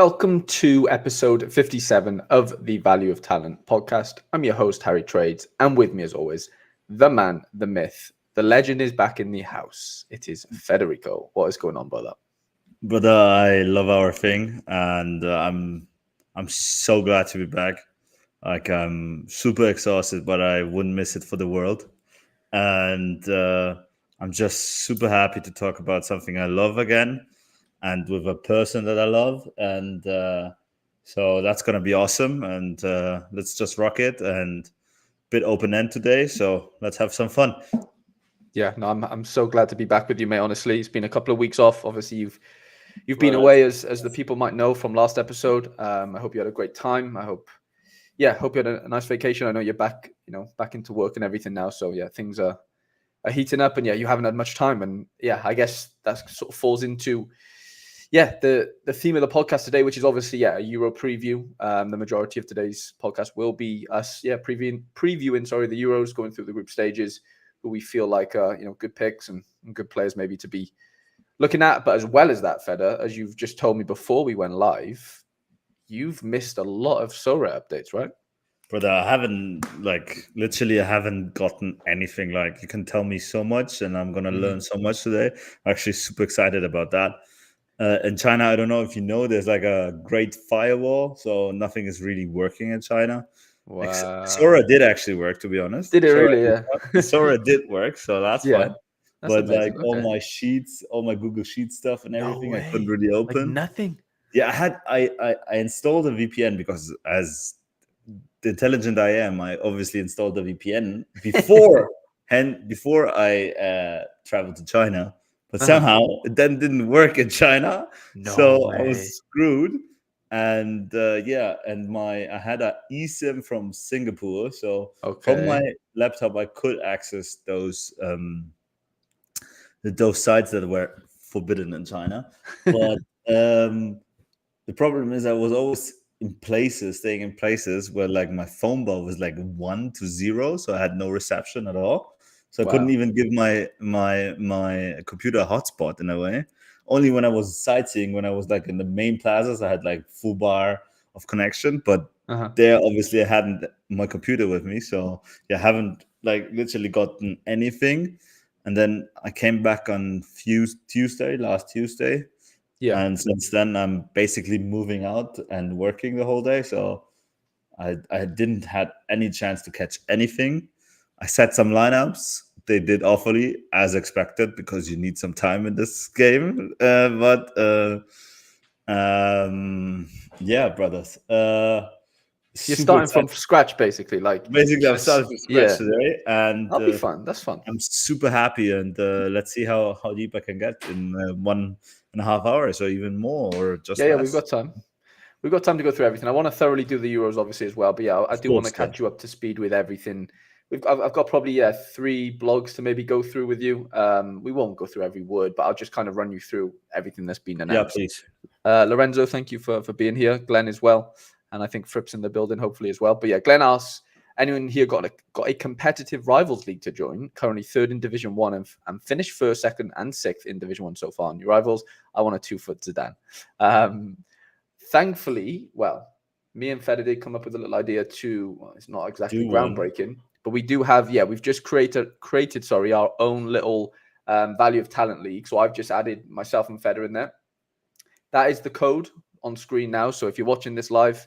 Welcome to episode 57 of the Value of Talent podcast. I'm your host, Harry Trades, and with me, as always, the man, the myth, the legend is back in the house. It is Federico. What is going on, brother? Brother, I love our thing, and I'm so glad to be back. Like I'm super exhausted, but I wouldn't miss it for the world. And I'm just super happy to talk about something I love again, and with a person that I love. And so that's gonna be awesome. And let's just rock it. And bit open end today, so let's have some fun. Yeah, no, I'm so glad to be back with you, mate. Honestly, it's been a couple of weeks off. Obviously, you've been away, as the people might know from last episode. I hope you had a great time. hope you had a nice vacation. I know you're back, back into work and everything now. So yeah, things are heating up, and yeah, you haven't had much time. And yeah, I guess that sort of falls into the theme of the podcast today, which is obviously a Euro preview. The majority of today's podcast will be us previewing the Euros, going through the group stages, who we feel like good picks and good players maybe to be looking at. But as well as that, Feder, as you've just told me before we went live, you've missed a lot of Sora updates, right? Brother, I haven't I haven't gotten anything. Like, you can tell me so much, and I'm gonna learn so much today. I'm actually super excited about that. In China, I don't know if you know, there's like a great firewall, so nothing is really working in China. Wow. Sora did actually work, to be honest. Did it really? Yeah. Sora did work, so that's fine. That's but amazing. Like all my sheets, all my Google Sheet stuff and everything, I couldn't really Like open. nothing. Yeah, I installed a VPN because, as the intelligent I am, I obviously installed the VPN before I traveled to China. But somehow it then didn't work in China, I was screwed. And I had an eSIM from Singapore, so from my laptop I could access those sites that were forbidden in China. But the problem is I was always staying in places where like my phone bill was like 1 to 0, so I had no reception at all. So I couldn't even give my computer a hotspot in a way. Only when I was sightseeing, when I was like in the main plazas, I had like full bar of connection. But there, obviously, I hadn't my computer with me, so I haven't like literally gotten anything. And then I came back on last Tuesday. Yeah. And since then, I'm basically moving out and working the whole day. So I didn't have any chance to catch anything. I set some lineups. They did awfully, as expected, because you need some time in this game. Brothers. You're starting from scratch, basically. Basically, I'm starting from scratch today, and that'll be fun. That's fun. I'm super happy, and let's see how deep I can get in 1.5 hours, or even more, or just less. We've got time. We've got time to go through everything. I want to thoroughly do the Euros, obviously, as well. But I do want to catch you up to speed with everything. I've got probably 3 blogs to maybe go through with you. We won't go through every word, but I'll just kind of run you through everything that's been announced. Yeah, please. Lorenzo, thank you for being here. Glenn as well, and I think Fripp's in the building, hopefully as well. But yeah, Glenn asks, anyone here got a competitive rivals league to join? Currently 3rd in Division 1 and finished 1st, 2nd, and 6th in Division 1 so far. And your rivals, I want a 2-foot Zidane. Thankfully, me and Feder did come up with a little idea to. It's not exactly groundbreaking, but we do have. We've just created our own little Value of Talent league. So I've just added myself and Feder in there. That is the code on screen now. So if you're watching this live,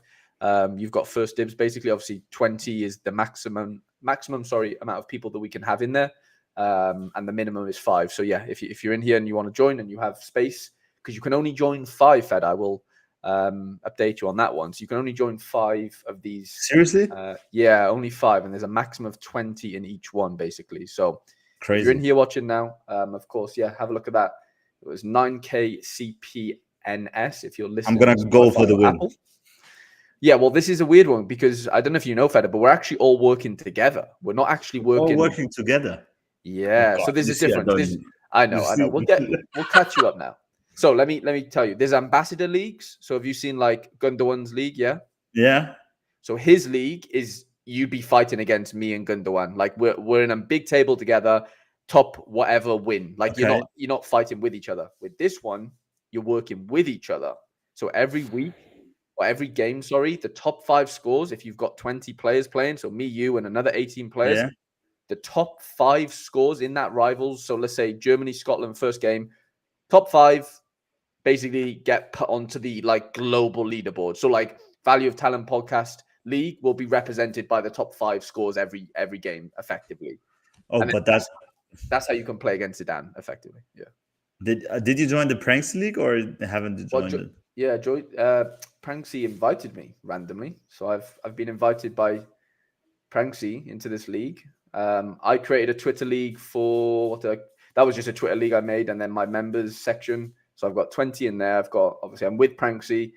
you've got first dibs. Basically, obviously, 20 is the maximum amount of people that we can have in there, and the minimum is 5. So yeah, if you're in here and you want to join and you have space, because you can only join 5, Fed, I will update you on that one. So you can only join 5 of these. Seriously? Only 5, and there's a maximum of 20 in each one, basically. So crazy. If you're in here watching now, of course, have a look at that. It was 9K CPNS. If you're listening, I'm gonna go for the win. Apple. Yeah, well, this is a weird one because I don't know if you know, Feder, but we're actually all working together. We're not actually working. All working together. Yeah, so there's a difference. I know. We'll catch you up now. So let me tell you, there's ambassador leagues. So have you seen like Gundogan's league? Yeah. Yeah. So his league is you'd be fighting against me and Gundogan. Like we're in a big table together, top whatever win. Like you're not fighting with each other. With this one, you're working with each other. So every week or every game, the top 5 scores, if you've got 20 players playing, so me, you, and another 18 players, Yeah. the top 5 scores in that rivals. So let's say Germany, Scotland, first game, top 5 basically get put onto the like global leaderboard. So like Value of Talent Podcast League will be represented by the top 5 scores every game effectively. Oh, And but that's how you can play against Zidane effectively. Yeah. did you join the Pranks League or haven't you Well, joined it? yeah, Pranksy invited me randomly, so I've been invited by Pranksy into this league. I created a Twitter league that was just a Twitter league I made, and then my members section. So I've got 20 in there. I'm with Pranksy,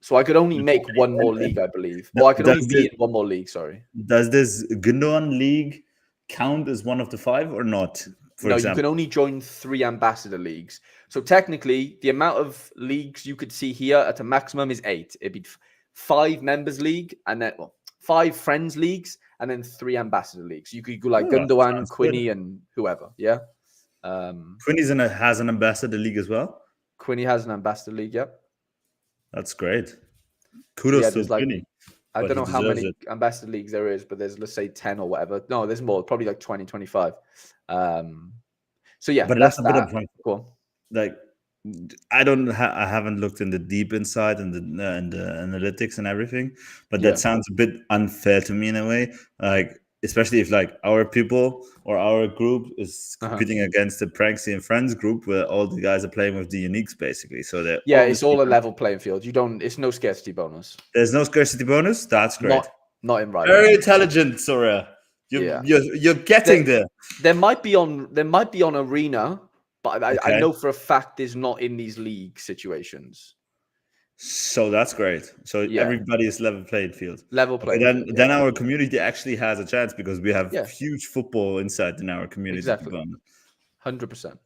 so I could only make one more league, I believe, or I could only be in one more league. Sorry. Does this Gundogan League count as one of the 5 or not? For No, example, you can only join 3 ambassador leagues. So technically, the amount of leagues you could see here at a maximum is 8. It'd be 5 members league, and then 5 friends leagues, and then 3 ambassador leagues. You could go like Gundogan, Quinny, and whoever. Yeah. Quinny has an ambassador league as well. Quinny has an ambassador league. Yep. That's great. Kudos to Quinny. I don't know how many ambassador leagues there is, but there's, let's say, 10 or whatever. No, there's more, probably like 20, 25. So yeah, but that's a bit of cool. Like, I haven't looked in the deep inside and the analytics and everything, but that sounds a bit unfair to me in a way. Like, especially if like our people or our group is competing against the Pranksy and Friends group where all the guys are playing with the uniques basically. So that it's all a level playing field. It's no scarcity bonus. There's no scarcity bonus. That's great. Not in right. Very intelligent, Sora. You're getting there. There might be on Arena, but I know for a fact there's not in these league situations. So that's great. So everybody is level playing field. Level playing field. Then our community actually has a chance because we have huge football inside in our community. Exactly. 100%.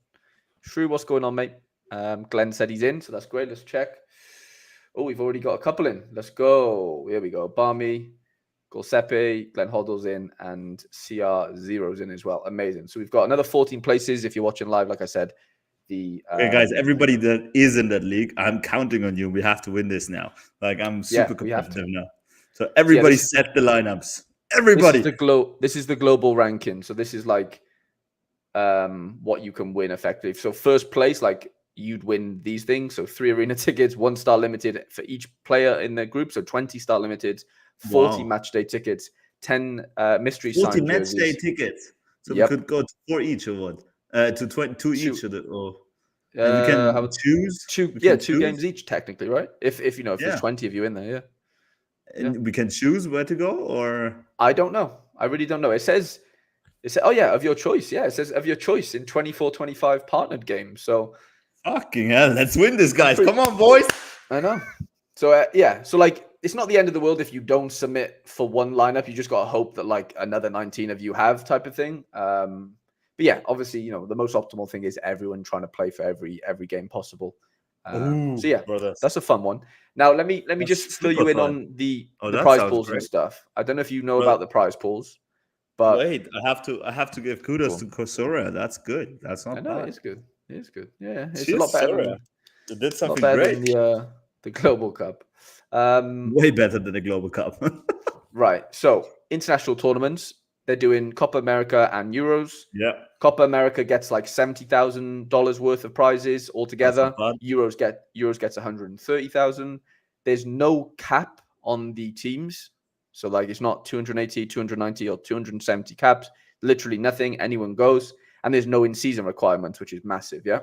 Shrew, what's going on, mate? Glenn said he's in, so that's great. Let's check. Oh, we've already got a couple in. Let's go. Here we go. Barmy, Golsepe, Glenn Hoddle's in, and CR0's in as well. Amazing. So we've got another 14 places if you're watching live, like I said. Okay, guys, everybody that is in that league, I'm counting on you. We have to win this now. Like, I'm super competitive now. So everybody set the lineups. Everybody. This is the global ranking. So this is like what you can win effectively. So first place, like you'd win these things. So 3 arena tickets, 1 star limited for each player in the group. So 20 star limited, 40 match day tickets, 10 mystery 40 match day tickets. So we could go to 4 each or what? To 2 each of the we can choose 2 games each technically, right? If there's 20 of you in there, and we can choose where to go, or I don't know. I really don't know. It says of your choice. Yeah, it says of your choice in 24-25 partnered games. So fucking hell, let's win this, guys. Come on, boys. I know. So so like it's not the end of the world if you don't submit for one lineup. You just got to hope that like another 19 of you have type of thing. But yeah, obviously, the most optimal thing is everyone trying to play for every game possible. That's a fun one. Now, let me just fill you in on the prize pools and stuff. I don't know if you know about the prize pools, but wait, I have to give kudos to Kosora. That's good. That's not bad. It's good. It's good. Yeah, it's a lot better. It did something great. Than the Global Cup. Way better than the Global Cup. Right. So international tournaments. They're doing Copa America and Euros. Yeah. Copa America gets like $70,000 worth of prizes altogether. Euros gets 130,000. There's no cap on the teams. So like it's not 280, 290 or 270 caps. Literally nothing. Anyone goes. And there's no in-season requirements, which is massive, yeah?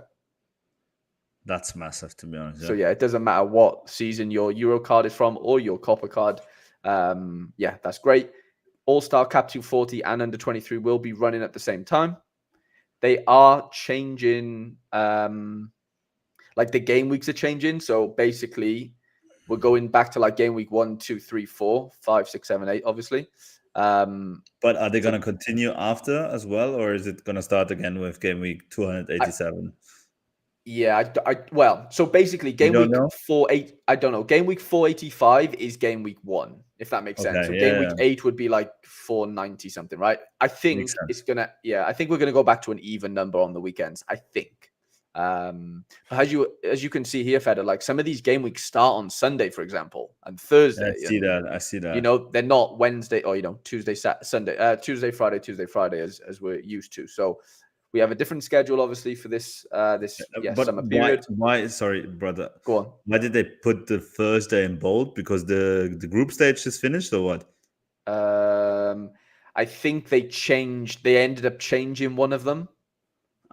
That's massive, to be honest. Yeah. So yeah, it doesn't matter what season your Euro card is from or your Copa card. That's great. All-Star Cap 240 and Under 23 will be running at the same time. They are changing, like the game weeks are changing. So basically, we're going back to like game week 1, 2, 3, 4, 5, 6, 7, 8, obviously. But are they going to continue after as well, or is it going to start again with game week 287? So basically game week 48, I don't know. Game week 485 is game week 1, if that makes sense. So game week 8 would be like 490 something, right? I think we're gonna go back to an even number on the weekends. I think. But as you can see here, Feder, like some of these game weeks start on Sunday, for example, and Thursday. I see that. I see that. You know, they're not Wednesday or Tuesday, Sunday, Tuesday, Friday, as we're used to. So we have a different schedule, obviously, for this but summer period. Why? Sorry, brother. Go on. Why did they put the Thursday in bold? Because the group stage is finished, or what? I think they ended up changing one of them.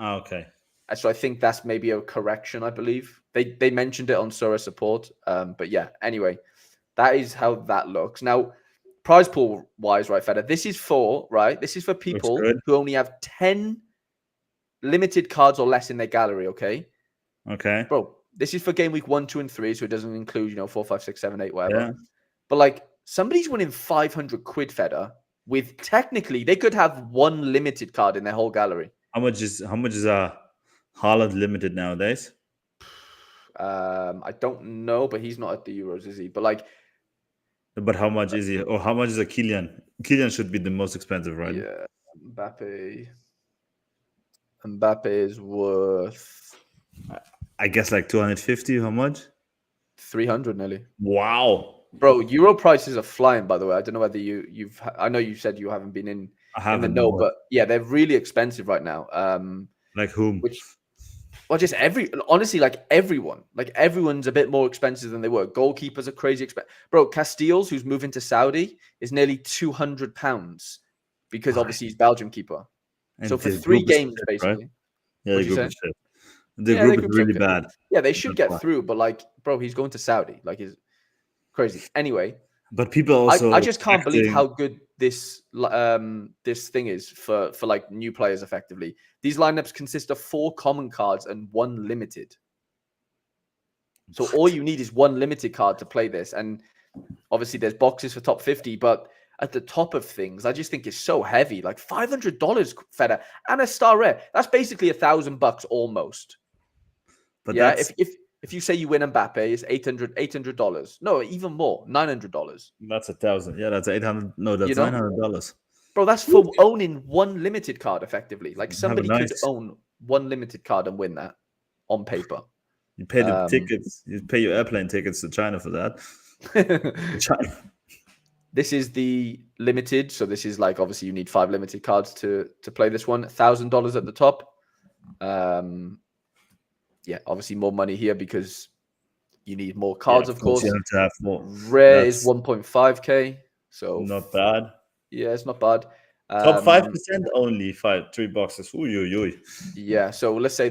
Okay. So I think that's maybe a correction, I believe. They mentioned it on Sora support. But yeah, anyway, that is how that looks. Now, prize pool wise, right, Feder, this is for people who only have 10 limited cards or less in their gallery, okay? Okay. Bro, this is for game week 1, 2, and 3, so it doesn't include, 4, 5, 6, 7, 8, whatever. Yeah. But like somebody's winning 500 quid, Feder, with technically they could have one limited card in their whole gallery. How much is a Haaland limited nowadays? I don't know, but he's not at the Euros, is he? But how much is he? Or how much is a Kylian? Kylian should be the most expensive, right? Yeah, Mbappe is worth, I guess, like 250. How much? 300 nearly. Wow, bro! Euro prices are flying. By the way, I don't know whether you've. I know you said you haven't been in the know, but yeah, they're really expensive right now. Like whom? Just honestly, like everyone. Like everyone's a bit more expensive than they were. Goalkeepers are crazy expensive. Bro, Casteels, who's moving to Saudi, is nearly £200 because obviously he's Belgium keeper. And so for 3 games, shit, basically. Right? Yeah, the group is shit. The group is really bad. Yeah, they should get through, but like, bro, he's going to Saudi. Like, he's crazy. Anyway. But people also, I just can't believe how good this thing is for like new players. Effectively, these lineups consist of 4 common cards and 1 limited. So all you need is 1 limited card to play this, and obviously there's boxes for top 50. But at the top of things, I just think it's so heavy. Like $500, Feder, and a star rare. That's basically $1,000 almost. But yeah, if you say you win Mbappe, it's $800. No, even more, $900. That's 1,000. Yeah, that's 800. No, that's $900. Bro, that's for owning 1 limited card, effectively. Like somebody could own 1 limited card and win that on paper. You pay the tickets. You pay your airplane tickets to China for that. China. This is the limited, so this is like obviously you need 5 limited cards to play this one. $1,000 at the top. Yeah, obviously more money here because you need more cards, of course. You have to have more. Rare is 1.5k, so not bad. Yeah, it's not bad. Top 5% only 3 boxes. Ooh. Yeah, so let's say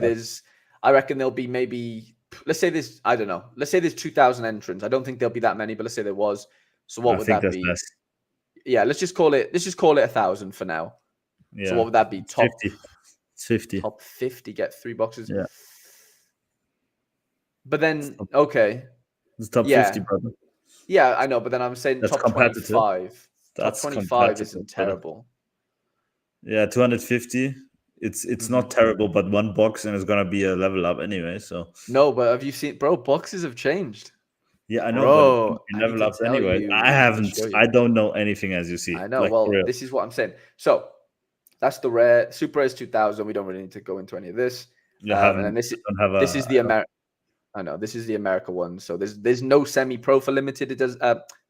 I reckon there'll be maybe. Let's say there's 2,000 entrants. I don't think there'll be that many, but let's say there was. So what would that be? Less. Yeah, let's just call it 1,000 for now. Yeah. So what would that be? Top 50. Top 50 get 3 boxes. Yeah. But then, okay. It's top 50, brother. Yeah, I know, but then I'm saying that's top 25. That's top 25 isn't terrible. Yeah, 250. It's not terrible, but 1 box and it's gonna be a level up anyway. So no, but have you seen, bro? Boxes have changed. Yeah, I know, bro, but level ups anyway. I don't know anything, as you see. I know. Well, this is what I'm saying. So that's the rare. Super Rare's 2,000. We don't really need to go into any of this. And then this is the America. I know this is the America one. So there's no semi-pro for limited. It does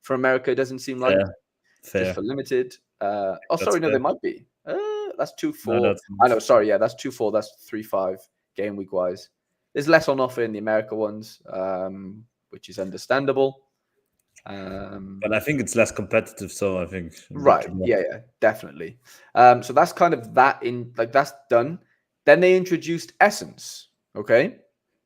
for America. It doesn't seem like fair. Just for limited. There might be. That's 2-4. No, I know. Sorry, yeah, that's 2-4. That's 3-5 game week wise. There's less on offer in the America ones, which is understandable. But I think it's less competitive. So I think right. Yeah, definitely. So that's kind of that that's done. Then they introduced Essence. Okay.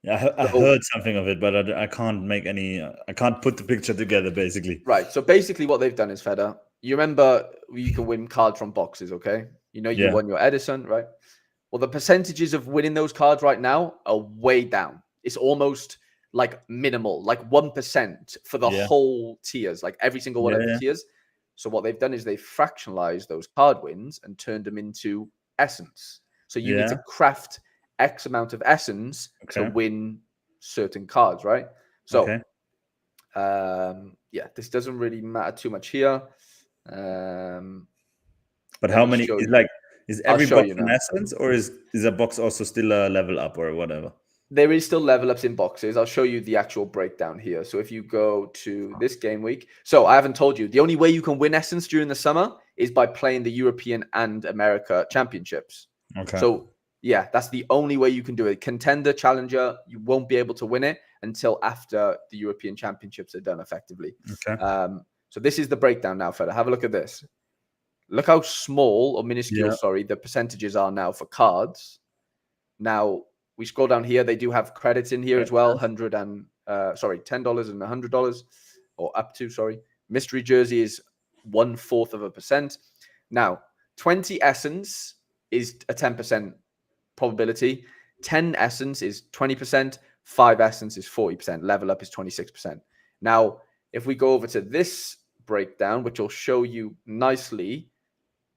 Yeah, I heard something of it, but I can't make any. I can't put the picture together, basically. Right. So basically, what they've done is, Feder, you remember you can win cards from boxes, okay? You won your Edison, right? Well, the percentages of winning those cards right now are way down. It's almost like minimal, like 1% for the whole tiers, like every single one of the tiers. So what they've done is they've fractionalized those card wins and turned them into Essence. So you need to craft X amount of essence to win certain cards, right? So, this doesn't really matter too much here. But how many is every box an essence, or is a box also still a level up or whatever? there is still level ups in boxes. I'll show you the actual breakdown here. So if you go to this game week, so I haven't told you, the only way you can win Essence during the summer is by playing the European and America championships. Okay. So yeah, that's the only way you can do it. Contender, challenger, you won't be able to win it until after the European championships are done effectively. Okay. So this is the breakdown now, fella. Have a look at this. Look how small or minuscule, the percentages are now for cards. Now, we scroll down here. They do have credits in here as well. $10 and $100 or up to, Mystery jersey is 0.25%. Now, 20 essence is a 10% probability. 10 essence is 20%. 5 essence is 40%. Level up is 26%. Now, if we go over to this breakdown, which will show you nicely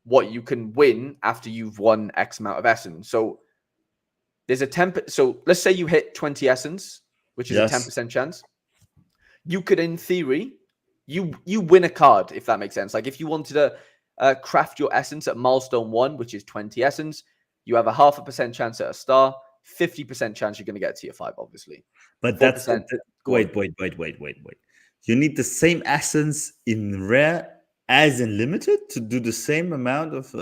what you can win after you've won X amount of essence. So there's a 10%. So let's say you hit 20 essence, which is a 10% chance. You could, in theory, you win a card, if that makes sense. Like if you wanted to craft your essence at milestone 1, which is 20 essence, you have a 0.5% chance at a star, 50% chance you're going to get a tier 5, obviously. But that's wait. You need the same essence in rare as in limited to do the same amount of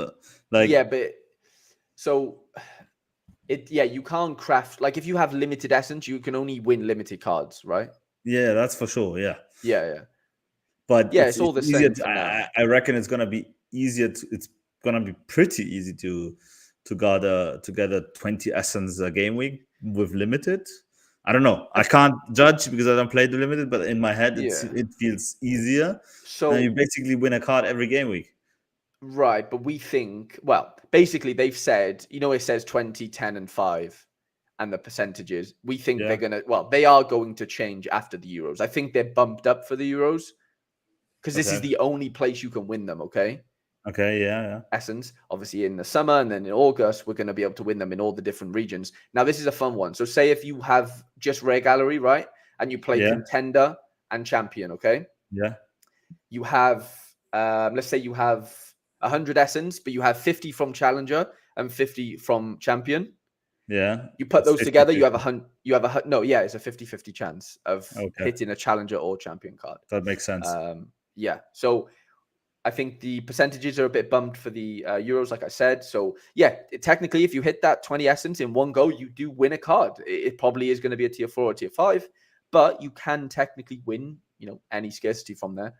you can't craft, like if you have limited essence, you can only win limited cards, right? Yeah, that's for sure. Yeah. But it's all the same. I reckon it's gonna be easier. It's gonna be pretty easy to get a 20 essence a game week with limited. I don't know. I can't judge because I don't play the limited, but in my head, it feels easier. So you basically win a card every game week. Right, but we think, well, basically they've said, it says 20, 10, and 5, and the percentages. We think they are going to change after the Euros. I think they're bumped up for the Euros because this is the only place you can win them, okay? Okay, yeah. Essence, obviously in the summer, and then in August, we're going to be able to win them in all the different regions. Now, this is a fun one. So say if you have just Rare Gallery, right? And you play Contender and Champion, okay? Yeah. You have, let's say you have 100 Essence, but you have 50 from Challenger and 50 from Champion. Yeah. You put those together, you have it's a 50-50 chance of hitting a Challenger or Champion card. That makes sense. So I think the percentages are a bit bumped for the Euros, like I said. So, technically, if you hit that 20 essence in one go, you do win a card. It probably is going to be a tier 4 or tier 5, but you can technically win, any scarcity from there.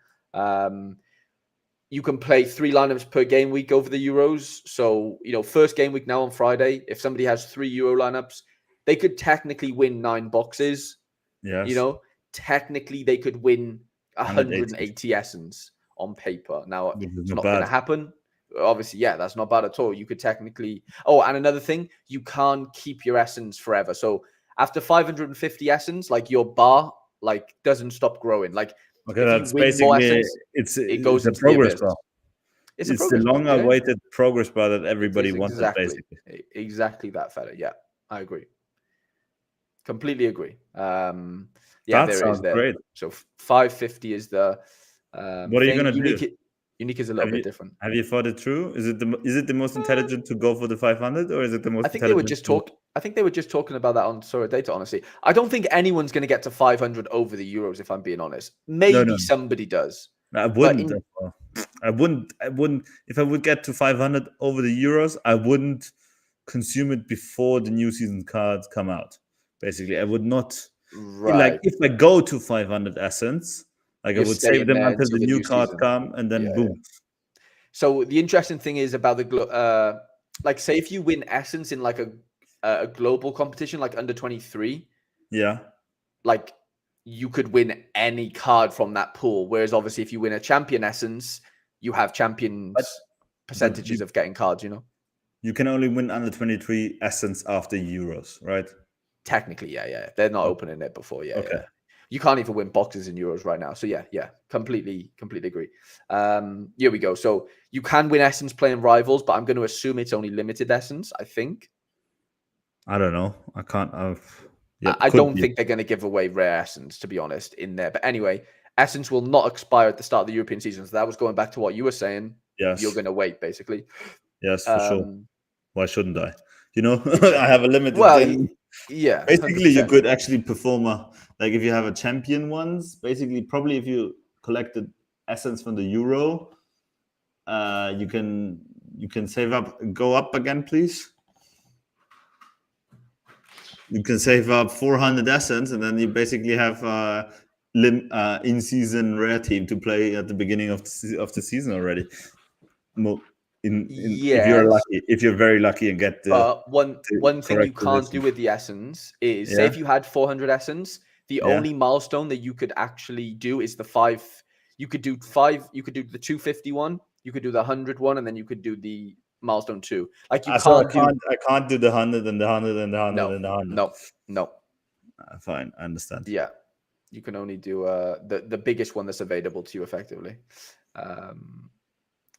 You can play 3 lineups per game week over the Euros. So, first game week now on Friday, if somebody has 3 Euro lineups, they could technically win 9 boxes. Yes. Technically, they could win 180 essence on paper. Now, it's not going to happen. Obviously, that's not bad at all. You could technically... Oh, and another thing, you can't keep your essence forever. So after 550 essence, like your bar, like doesn't stop growing. Like, that's basically it goes into progress bar. It's the long-awaited progress bar that everybody wants. Basically, exactly that, fella. Yeah, I agree. Completely agree. That sounds great. So 550 is the. What are you gonna do? Unique is a little bit different. Have you thought it through? Is it the most intelligent to go for the 500, or is it the most? I think they were just talking about that on Sora Data. Honestly, I don't think anyone's going to get to 500 over the Euros. If I'm being honest, maybe somebody does. I wouldn't. I wouldn't. If I would get to 500 over the Euros, I wouldn't consume it before the new season cards come out. Basically, I would not. Right. Like if I go to 500 essence. Like I would save them until the new cards come, and then boom. So the interesting thing is about the like, say if you win essence in like a global competition, like under 23, like you could win any card from that pool. Whereas obviously, if you win a champion essence, you have champions percentages of getting cards. You can only win under 23 essence after Euros, right? Technically, they're not opening it before. Okay. You can't even win boxes in Euros right now. So completely agree. Here we go. So you can win essence playing rivals, but I'm going to assume it's only limited essence, I think. I don't know. I can't. I don't think they're going to give away rare essence, to be honest, in there. But anyway, essence will not expire at the start of the European season. So that was going back to what you were saying. Yes. You're going to wait, basically. Yes, for sure. Why shouldn't I? I have a limited thing. Yeah, Basically, you 100%. could actually perform like if you have a champion ones. Basically, probably if you collected essence from the Euro, you can save up, go up again, please. You can save up 400 essence, and then you basically have in-season rare team to play at the beginning of the season already. If you're Yes, lucky, if you're very lucky and get the but one thing you correct can't do position. with the essence is, say Yeah, if you had 400 essence, the yeah. only milestone that you could actually do is the 5. You could do 5. You could do the 251. You could do the 100 one, and then you could do the milestone 2. Like you So can't do. I can't do the 100 and the 100 and the 100 No, and the 100. no. Fine, I understand. Yeah, you can only do the biggest one that's available to you effectively.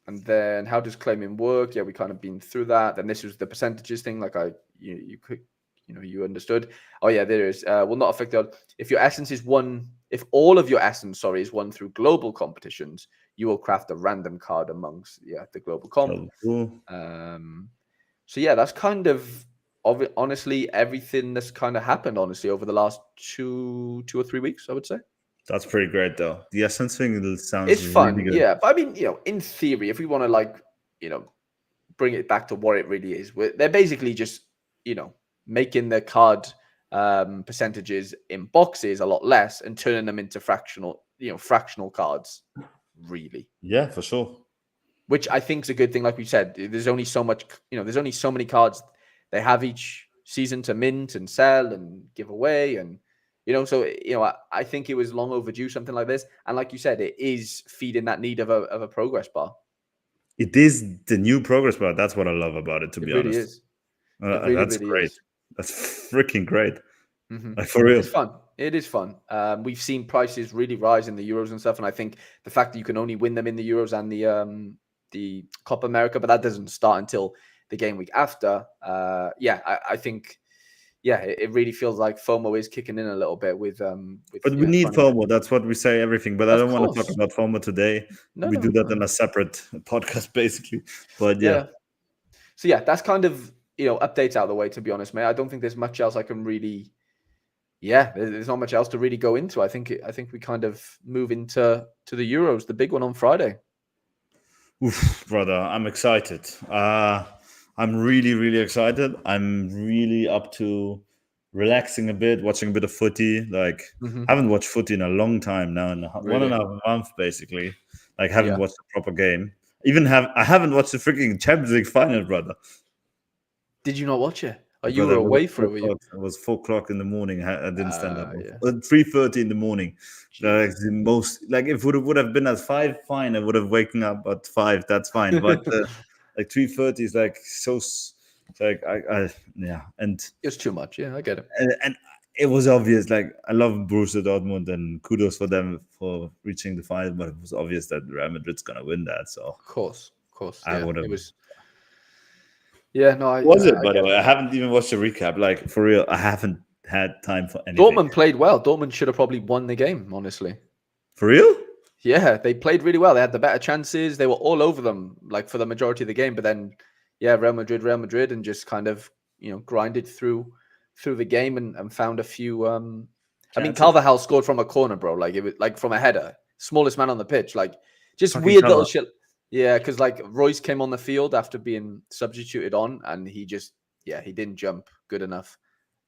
And then how does claiming work? Yeah, we kind of been through that. Then this was the percentages thing. Like you could, you understood. Oh yeah, there is. Will not affect the. If your essence is one, if all of your essence, is won through global competitions, you will craft a random card amongst the global comp. Cool. So yeah, that's kind of honestly everything that's kind of happened honestly over the last 2 or 3 weeks, I would say. That's pretty great though. The essence thing sounds It's fun, really good. yeah. But I mean, in theory, if we want to bring it back to what it really is, they're basically just, making the card percentages in boxes a lot less and turning them into fractional cards, really. Yeah, for sure. Which I think is a good thing. Like we said, there's only so much, there's only so many cards they have each season to mint and sell and give away. And, so, I think it was long overdue, something like this. And like you said, it is feeding that need of a progress bar. It is the new progress bar. That's what I love about it, to be honest. It really is. It really, that's really great. is. That's freaking great. Mm-hmm. Like, for real. It's fun. It is fun. We've seen prices really rise in the Euros and stuff. And I think the fact that you can only win them in the Euros and the Copa America, but that doesn't start until the game week after. I think, it really feels like FOMO is kicking in a little bit with. But we need FOMO. That's what we say everything. But I don't want to talk about FOMO today. We do that in a separate podcast, basically. But yeah. So that's kind of updates out of the way. To be honest, mate, I don't think there's much else I can really. Yeah, there's not much else to really go into. I think we kind of move into the Euros, the big one on Friday. Oof, brother, I'm excited. I'm really, really excited. I'm really up to relaxing a bit, watching a bit of footy. Like, I haven't watched footy in a long time now, in 1.5 months, basically. Like, haven't watched a proper game. I haven't watched the freaking Champions League final, brother. Did you not watch it? You were away for it. It was 4:00 in the morning. I didn't stand up. 3:30 in the morning. Like the most. Like if it would have been at 5, fine. I would have waken up at 5. That's fine. But like 3:30 is like so. Like and it was too much. Yeah, I get it. And it was obvious. Like I love Borussia Dortmund and kudos for them for reaching the final. But it was obvious that Real Madrid's gonna win that. So of course. I would have. It was. Yeah, no. Was it, by the way? I haven't even watched the recap. Like, for real, I haven't had time for anything. Dortmund played well. Dortmund should have probably won the game, honestly. For real? Yeah, they played really well. They had the better chances. They were all over them, like, for the majority of the game. But then, Real Madrid, and just kind of, grinded through the game and found a few. I mean, Carvajal scored from a corner, bro. Like, it was like from a header. Smallest man on the pitch. Like, just fucking weird little shit. Yeah, because like Royce came on the field after being substituted on, and he just, he didn't jump good enough.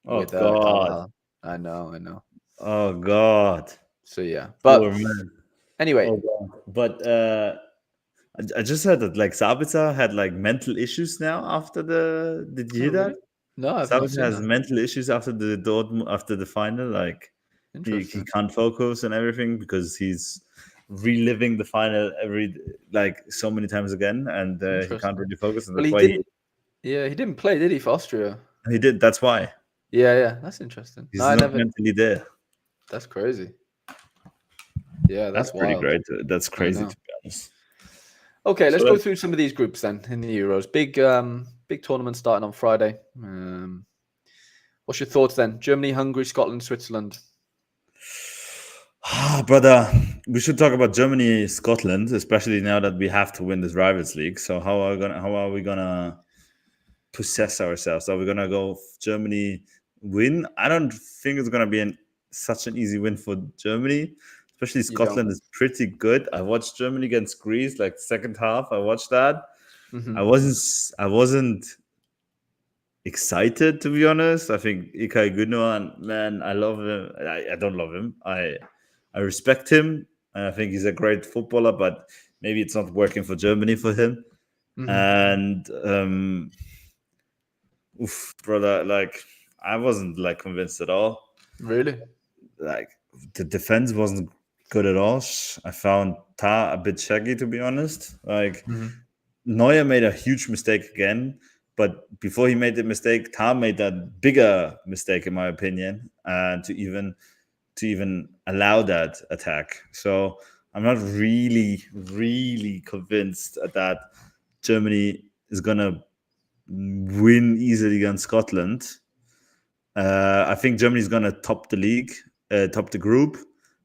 Oh, God. I know. Oh, God. So, but anyway. Oh, but I just heard that like Sabitzer had like mental issues now after did you hear that? Really? No, I've not seen Sabitzer has that. mental issues after the final. Like he can't focus and everything because he's reliving the final so many times again, and he can't really focus. And that's why he didn't play, did he, for Austria? He did. That's why. Yeah, that's interesting. He's not mentally there. That's crazy. Yeah, that's pretty great. That's crazy, to be honest. Okay, let's go through some of these groups then in the Euros. Big tournament starting on Friday. What's your thoughts then? Germany, Hungary, Scotland, Switzerland. Brother, we should talk about Germany, Scotland, especially now that we have to win this Rivals League. So how are we gonna possess ourselves? Are we gonna go Germany win. I don't think it's gonna be such an easy win for Germany. Especially You don't. Scotland is pretty good. I watched Germany against Greece, like second half. I watched that. Hmm. I wasn't excited, to be honest. I think Ilkay Gundogan, man, I love him. I don't love him. I respect him, and I think he's a great footballer. But maybe it's not working for Germany for him. Hmm. And oof, brother, like I wasn't like convinced at all. Really? Like the defense wasn't good at all. I found Ta a bit shaggy, to be honest. Like Hmm. Neuer made a huge mistake again, but before he made the mistake, Ta made that bigger mistake, in my opinion, to even allow that attack. So I'm not really convinced that Germany is gonna win easily against Scotland. I think Germany's gonna top the league, top the group,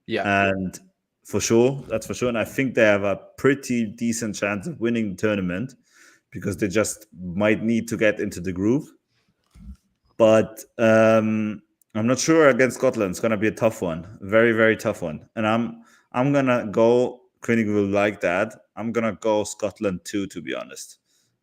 Yeah. and for sure, that's for sure. And I think they have a pretty decent chance of winning the tournament because they just might need to get into the group. But I'm not sure against Scotland. It's gonna be a tough one, very very tough one. And I'm gonna go. Koenig will like that. I'm gonna go Scotland too, to be honest.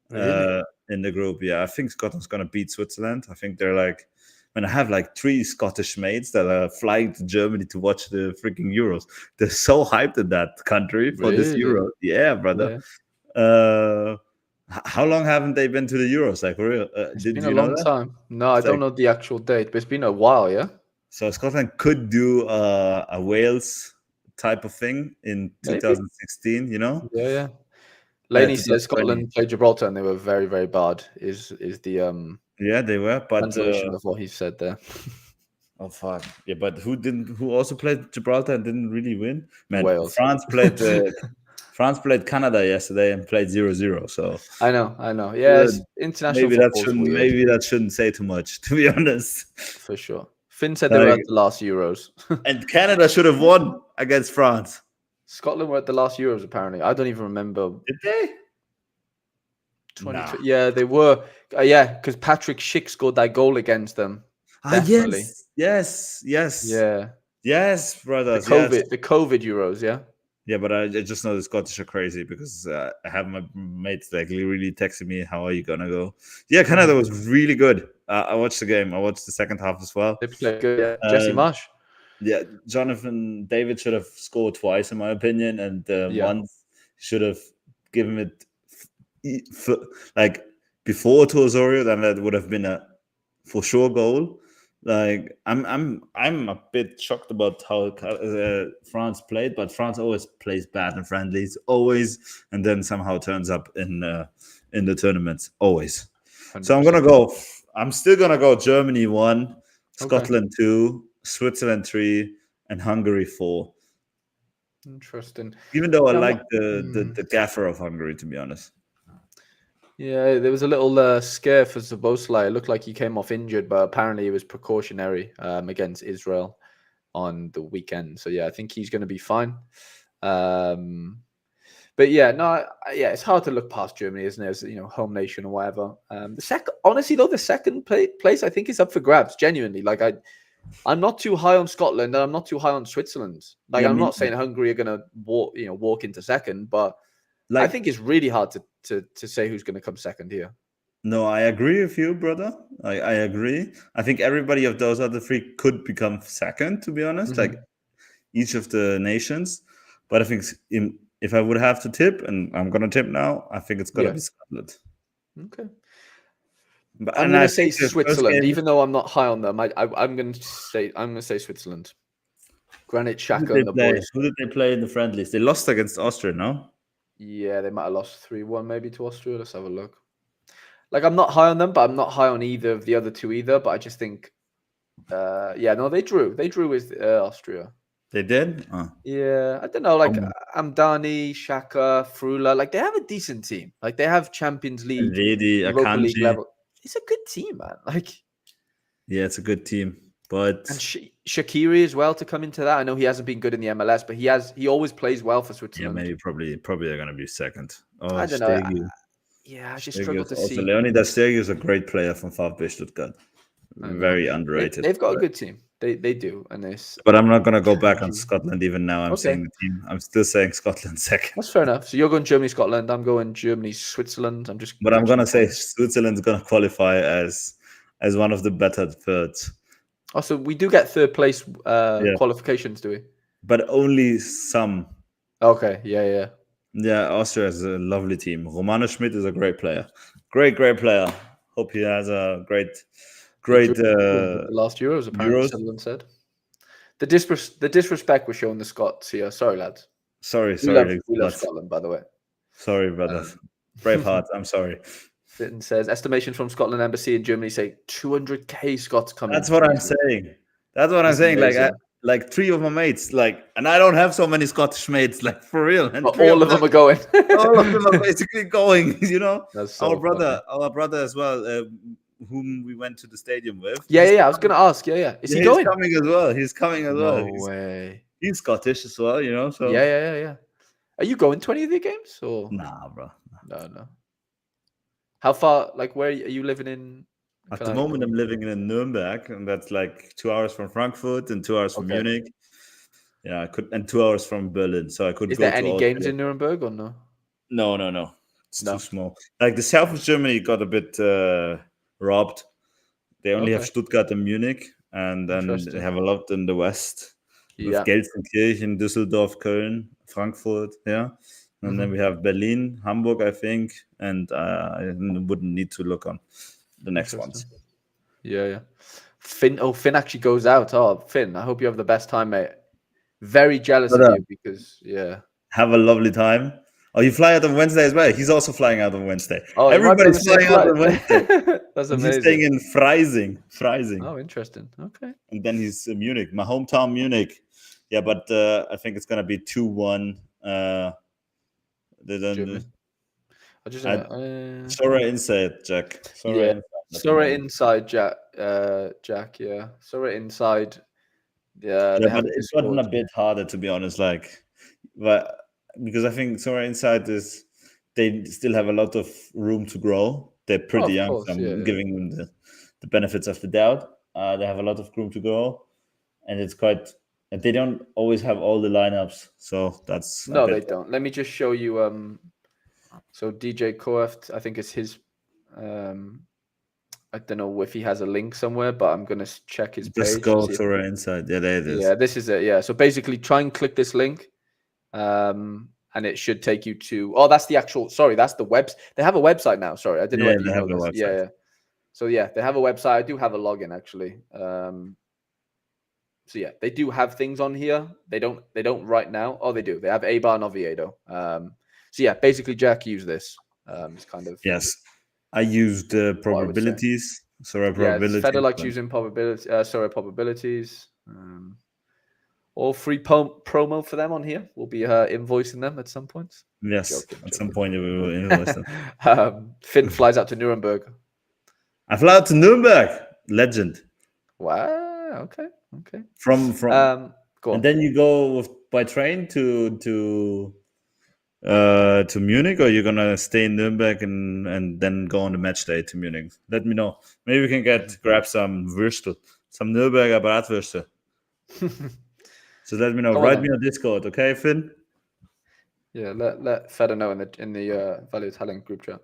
Really? In the group, yeah, I think Scotland's gonna beat Switzerland. I think they're like. When I have like 3 Scottish mates that are flying to Germany to watch the freaking Euros, they're so hyped in that country for this Really? Euro. Yeah, brother. Yeah. Uh, how long haven't they been to the Euros? Like, for real? It's Did been a you know long that? time. No, I It's don't like know the actual date, but it's been a while, yeah? so Scotland could do a Wales type of thing in Maybe? 2016. Yeah, yeah. Laney says 2020. Scotland played Gibraltar and they were very, very bad, is the Yeah, they were, but translation of what he said there. oh fuck, yeah. But who didn't? Who also played Gibraltar and didn't really win? Man, Wales. France played Canada yesterday and played 0-0. So I know. Yeah, uh, international football's weird, maybe that shouldn't say too much, to be honest. for sure. Finn said they were Like, at the last Euros. and Canada should have won against France. Scotland were at the last Euros, apparently. I don't even remember Did they? Nah. 2020. Yeah, they were. Yeah, because Patrick Schick scored that goal against them. Ah, Definitely. yes, Yeah. brothers, yes. The COVID Euros, yeah. Yeah, but I just know the Scottish are crazy because I have my mates like really texting me, "How are you gonna go?" Yeah, Canada Mhm. was really good. I watched the game. I watched the second half as well. They played good. Yeah. Jesse Uh, Marsh. yeah, Jonathan David should have scored twice, in my opinion, and Yeah. once should have given it like before to Osorio. Then that would have been a for sure goal. Like I'm a bit shocked about how France played, but France always plays bad in friendlies, always, and then somehow turns up in the tournaments, always. So 100%. I'm still gonna go Germany 1, Okay. Scotland 2, Switzerland 3, and Hungary 4. Interesting. Even though I Yeah, like the gaffer of Hungary, to be honest. Yeah, there was a little scare for Szoboszlai. It looked like he came off injured, but apparently it was precautionary against Israel on the weekend. So yeah, I think he's going to be fine. But yeah, no, yeah, it's hard to look past Germany, isn't it? As home nation or whatever. Honestly though, the second place I think is up for grabs. Genuinely, like I'm not too high on Scotland, and I'm not too high on Switzerland. Like Yeah, I'm not saying Hungary are going to walk into second, but I think it's really hard to say who's going to come second here. No, I agree with you, brother. I agree. I think everybody of those other 3 could become second, to be honest, like each of the nations. But I think if I would have to tip, and I'm going to tip now, I think it's going to be Scotland. Okay. But, I'm and going I to say think the first Switzerland, game, even though I'm not high on them. I'm going to say Switzerland. Granit Xhaka and the boys. who did they play in the friendlies? They lost against Austria, no? Yeah, they might have lost 3-1 maybe to Austria. Let's have a look. Like I'm not high on them, but I'm not high on either of the other 2 either. But I just think, they drew. They drew with Austria. They did? Yeah, I don't know. Like Amdani, Xhaka, Frula, like they have a decent team. Like they have Champions League, Vedi, Europa League Akanji. level. It's a good team, man. Like, yeah, it's a good team. But and Shaqiri as well to come into that. I know he hasn't been good in the MLS, but he always plays well for Switzerland. Yeah, maybe probably they're gonna be second. Oh, I don't know. Stegi. I just struggle to see. Leonidas Stegi is a great player from VfB Stuttgart. Very underrated. They've got a good team. They do, and this. But I'm not gonna go back on Scotland even now. I'm Okay. saying the team. I'm still saying Scotland second. That's fair enough. So you're going Germany, Scotland. I'm going Germany, Switzerland. I'm just. But I'm gonna say points. Switzerland's gonna qualify as one of the better thirds. Also, we do get third place qualifications, do we? But only some. Okay. Yeah. Yeah, Austria is a lovely team. Romano Schmidt is a great player. Great player. Hope he has a great the last Euros, apparently, Sutherland said. The disrespect we're showing the Scots here. Sorry, lads. Sorry. We love Scotland, by the way. Sorry, brother. Braveheart, I'm sorry. Fitton says, estimations from Scotland Embassy in Germany say 200k Scots coming. That's what I'm saying. That's amazing. Like three of my mates, and I don't have so many Scottish mates, for real. And all of them are going. All of them are basically going. That's so our brother as well, whom we went to the stadium with. Yeah. I was gonna ask. Yeah. Is he going? He's coming as well. No way. He's Scottish as well, So yeah. Are you going to any of the games or? Nah, bro. No. How far? Where are you living in? At the moment, I'm living in Nuremberg, and that's 2 hours from Frankfurt and 2 hours from Munich. Yeah, and 2 hours from Berlin, so I could. Is there any games in Nuremberg or no? No. It's too small. The south of Germany got a bit robbed. They only have Stuttgart and Munich, and then they have a lot in the west. With Gelsenkirchen, Düsseldorf, Köln, Frankfurt, and then we have Berlin, Hamburg, I think, and I wouldn't need to look on the next ones. Yeah. Finn actually goes out. Oh, Finn, I hope you have the best time, mate. Very jealous of you because, Have a lovely time. Oh, you fly out on Wednesday as well? He's also flying out on Wednesday. Oh, everybody's flying out on Wednesday. That's amazing. He's staying in Freising. Oh, interesting. Okay. And then he's in Munich, my hometown, Munich. Yeah, but I think it's gonna be 2-1. Sorry inside, Jack. Sorry inside, Jack. Jack. Yeah. Sorry inside. Yeah. But it's gotten a bit harder, to be honest. But because I think Sorry inside they still have a lot of room to grow. They're pretty young, so I'm giving them the benefits of the doubt. They have a lot of room to grow, and it's quite. They don't always have all the lineups, so that's no, they don't. Let me just show you. So DJ Koeft, I think it's his. I don't know if he has a link somewhere, but I'm gonna check his page. Just go to our inside. Yeah, there it is. Yeah, this is it. Yeah, so basically, try and click this link, and it should take you to. Oh, that's the actual. Sorry, that's the web. They have a website now. Sorry, I didn't know. They have a website. Yeah. So yeah, they have a website. I do have a login actually. So yeah, they do have things on here. They don't right now. Oh, they do. They have Eibar and Oviedo. So yeah, basically, Jack used this. It's kind of I used probabilities. Probabilities. Feder likes using probabilities. Probabilities. All free promo for them on here. We'll be invoicing them at some point. Yes, at some point we will invoice them. Finn flies out to Nuremberg. I fly out to Nuremberg. Legend. Wow. Okay. From go on. And then you go by train to Munich, or you're gonna stay in Nuremberg and then go on the match day to Munich? Let me know. Maybe we can grab some Würstel, some Nürnberger Bratwürste. So let me know. Write me on Discord, okay, Finn? Yeah, let Feder know in the Value Talent group chat.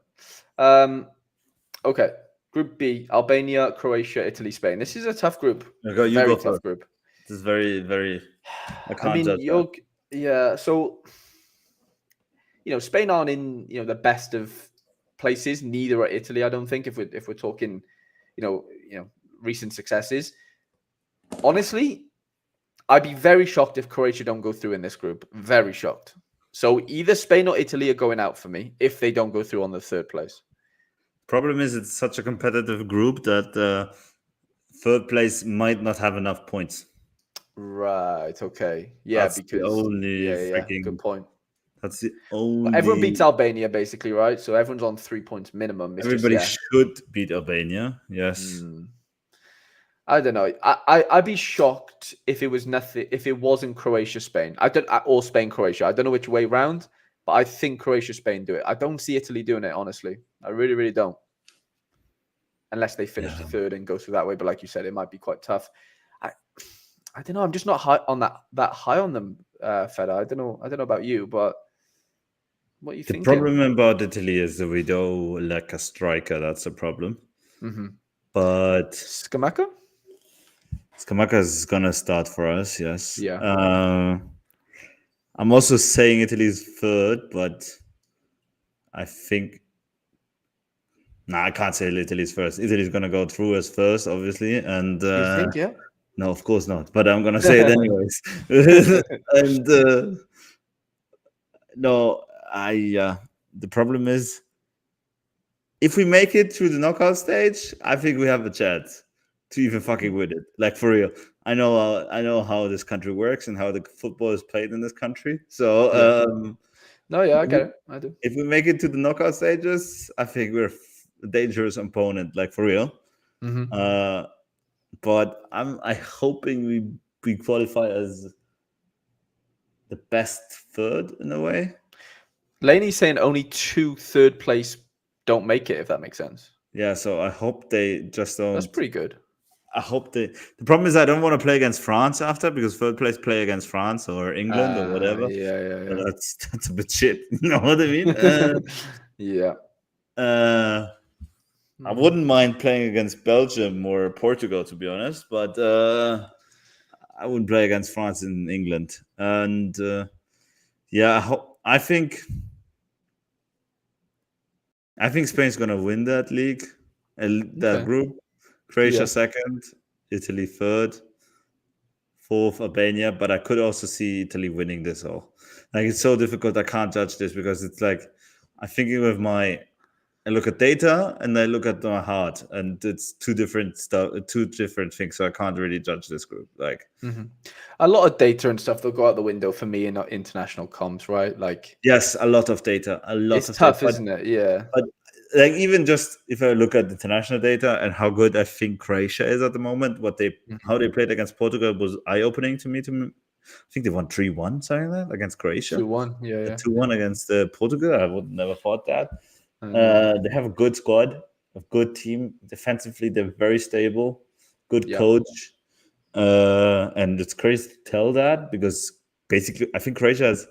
Okay. Group B: Albania, Croatia, Italy, Spain. This is a tough group. Very tough group. This is very, very. So Spain aren't in the best of places. Neither are Italy. I don't think if we're talking, recent successes. Honestly, I'd be very shocked if Croatia don't go through in this group. Very shocked. So either Spain or Italy are going out for me if they don't go through on the third place. Problem is, it's such a competitive group that third place might not have enough points. Right. Okay. Yeah. That's because the only freaking good point. That's the only. Everyone beats Albania basically, right? So everyone's on 3 points minimum. Everybody should beat Albania. Yes. I don't know. I'd be shocked if it was nothing. If it wasn't Croatia, Spain. Or Spain, Croatia. I don't know which way round. But I think Croatia, Spain do it. I don't see Italy doing it, honestly. I really, really don't. unless they finish third and go through that way. But like you said, it might be quite tough. I don't know. I'm just not high on that high on them, Feda. I don't know about you, but what are you thinking? The problem about Italy is that we don't lack a striker. That's a problem. Mm-hmm. But Scamacca is gonna start for us. Yes. Yeah. I'm also saying Italy's third, but I think. No, I can't say Italy's first. Italy's gonna go through as first, obviously, and You think, yeah? no, of course not. But I'm gonna say it anyways. And no, the problem is, if we make it through the knockout stage, I think we have a chance to even fucking win it. Like, for real. I know how this country works and how the football is played in this country. So no, yeah, I get it. I do. If we make it to the knockout stages, I think we're a dangerous opponent, like, for real. Mm-hmm. But I'm hoping we qualify as the best third in a way. Laney's saying only 2 third place don't make it, if that makes sense. Yeah, so I hope they just don't. That's pretty good. I hope the problem is I don't want to play against France after, because third place play against France or England or whatever. Yeah. So that's a bit shit. You know what I mean? Yeah. I wouldn't mind playing against Belgium or Portugal, to be honest, but I wouldn't play against France and England. And I think Spain's gonna win that league, that group. Croatia second, Italy third, fourth Albania. But I could also see Italy winning this all. Like, it's so difficult. I can't judge this because it's like I'm thinking with I look at data and I look at my heart, and it's two different things. So I can't really judge this group. Like, a lot of data and stuff, they'll go out the window for me in international comps, right? Like, yes, a lot of data, it's tough, isn't it? Yeah. But like, even just if I look at international data and how good I think Croatia is at the moment, how they played against Portugal was eye-opening to me. I think they won 3-1, something like that, against Croatia. 2-1, yeah. 2-1 against Portugal. I would never thought that. They have a good squad, a good team. Defensively, they're very stable. Good coach. And it's crazy to tell that, because basically I think Croatia has